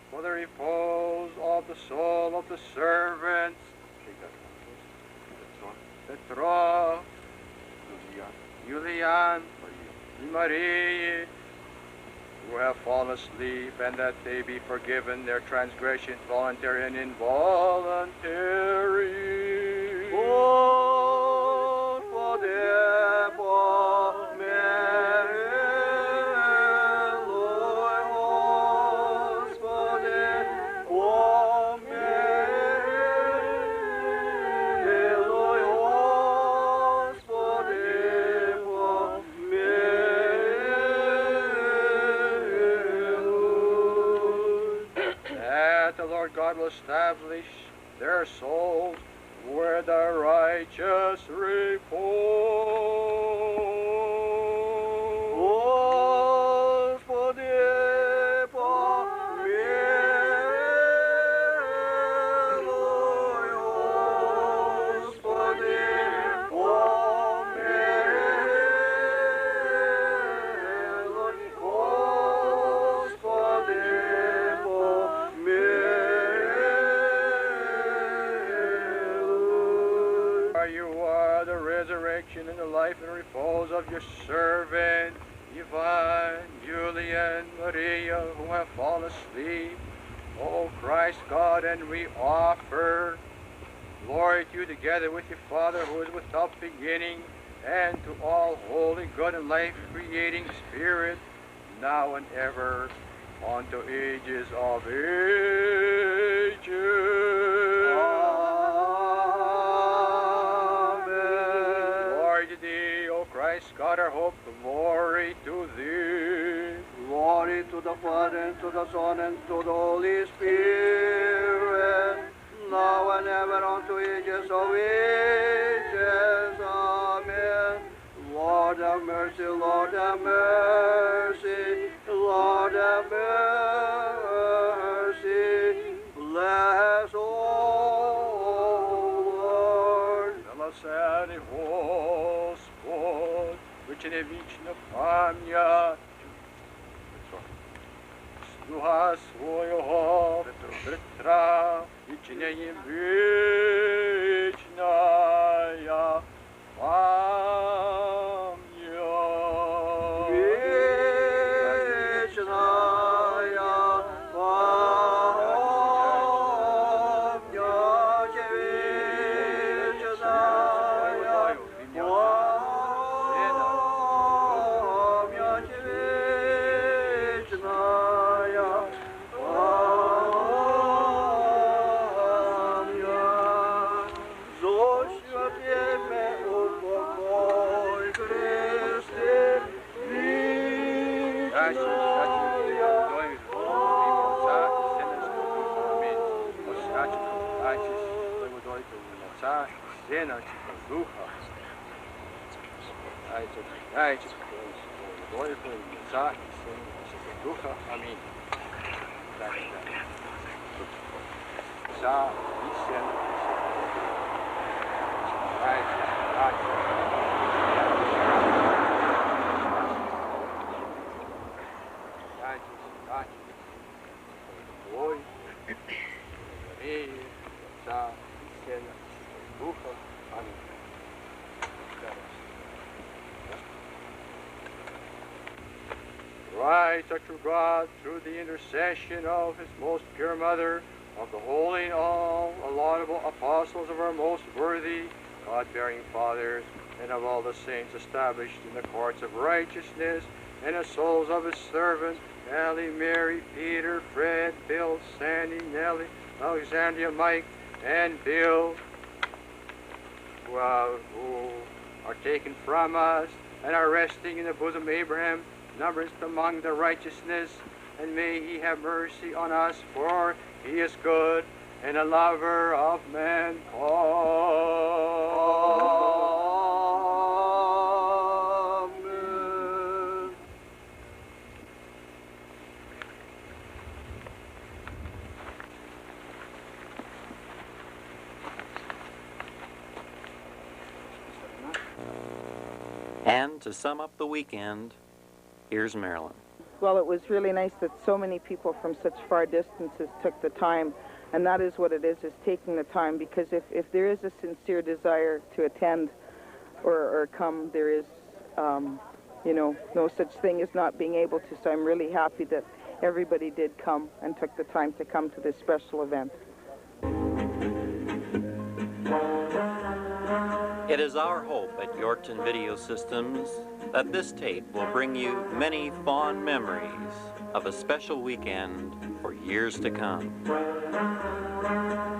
for the repose of the soul of the servants, Petra, Julian, and Marie, who have fallen asleep, and that they be forgiven their transgressions, voluntary and involuntary. Lord, for them, God will establish their souls where the righteous repose. Господи, помилуй, Господи, помилуй, Господи, помилуй. are the resurrection and the life and repose of your servant, Yvonne, Julian, Maria, who have fallen asleep. O Christ God, and we offer glory to you together with your Father, who is without beginning, and to all holy, good, and life-creating Spirit, now and ever, unto ages of ages. Amen. Glory to thee, O Christ, God our hope, glory to thee. Glory to the Father, and to the Son, and to the Holy Spirit, now and ever, unto ages of ages. Amen. Lord have mercy, Lord have mercy, Lord have mercy. Bless, O Lord. Милосердний Господь, вичини вічно пам'ять слуга свого Петра, вічини їм вічная пам'ять. Вечная пам'ять, Сина, Духа. Дайте, Богу, Отца и Сына, и Духа. Аминь. Отца и Сына, Christ, our true God, through the intercession of his most pure mother, of the holy and all laudable apostles of our most worthy, God-bearing fathers, and of all the saints established in the courts of righteousness, and the souls of his servants, Ellie, Mary, Peter, Fred, Bill, Sandy, Nellie, Alexandria, Mike, and Bill, who are taken from us and are resting in the bosom of Abraham, numbered among the righteousness, and may he have mercy on us, for he is good and a lover of mankind. Amen. And to sum up the weekend, here's Marilyn. Well, it was really nice that so many people from such far distances took the time, and that is what it is taking the time, because if there is a sincere desire to attend or come, there is, no such thing as not being able to, so I'm really happy that everybody did come and took the time to come to this special event. It is our hope at Yorkton Video Systems that this tape will bring you many fond memories of a special weekend for years to come.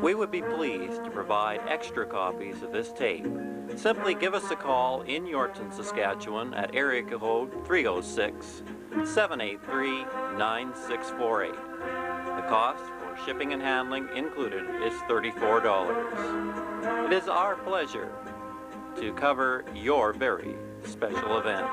We would be pleased to provide extra copies of this tape. Simply give us a call in Yorkton, Saskatchewan at area code 306-783-9648. The cost for shipping and handling included is $34. It is our pleasure to cover your very special event.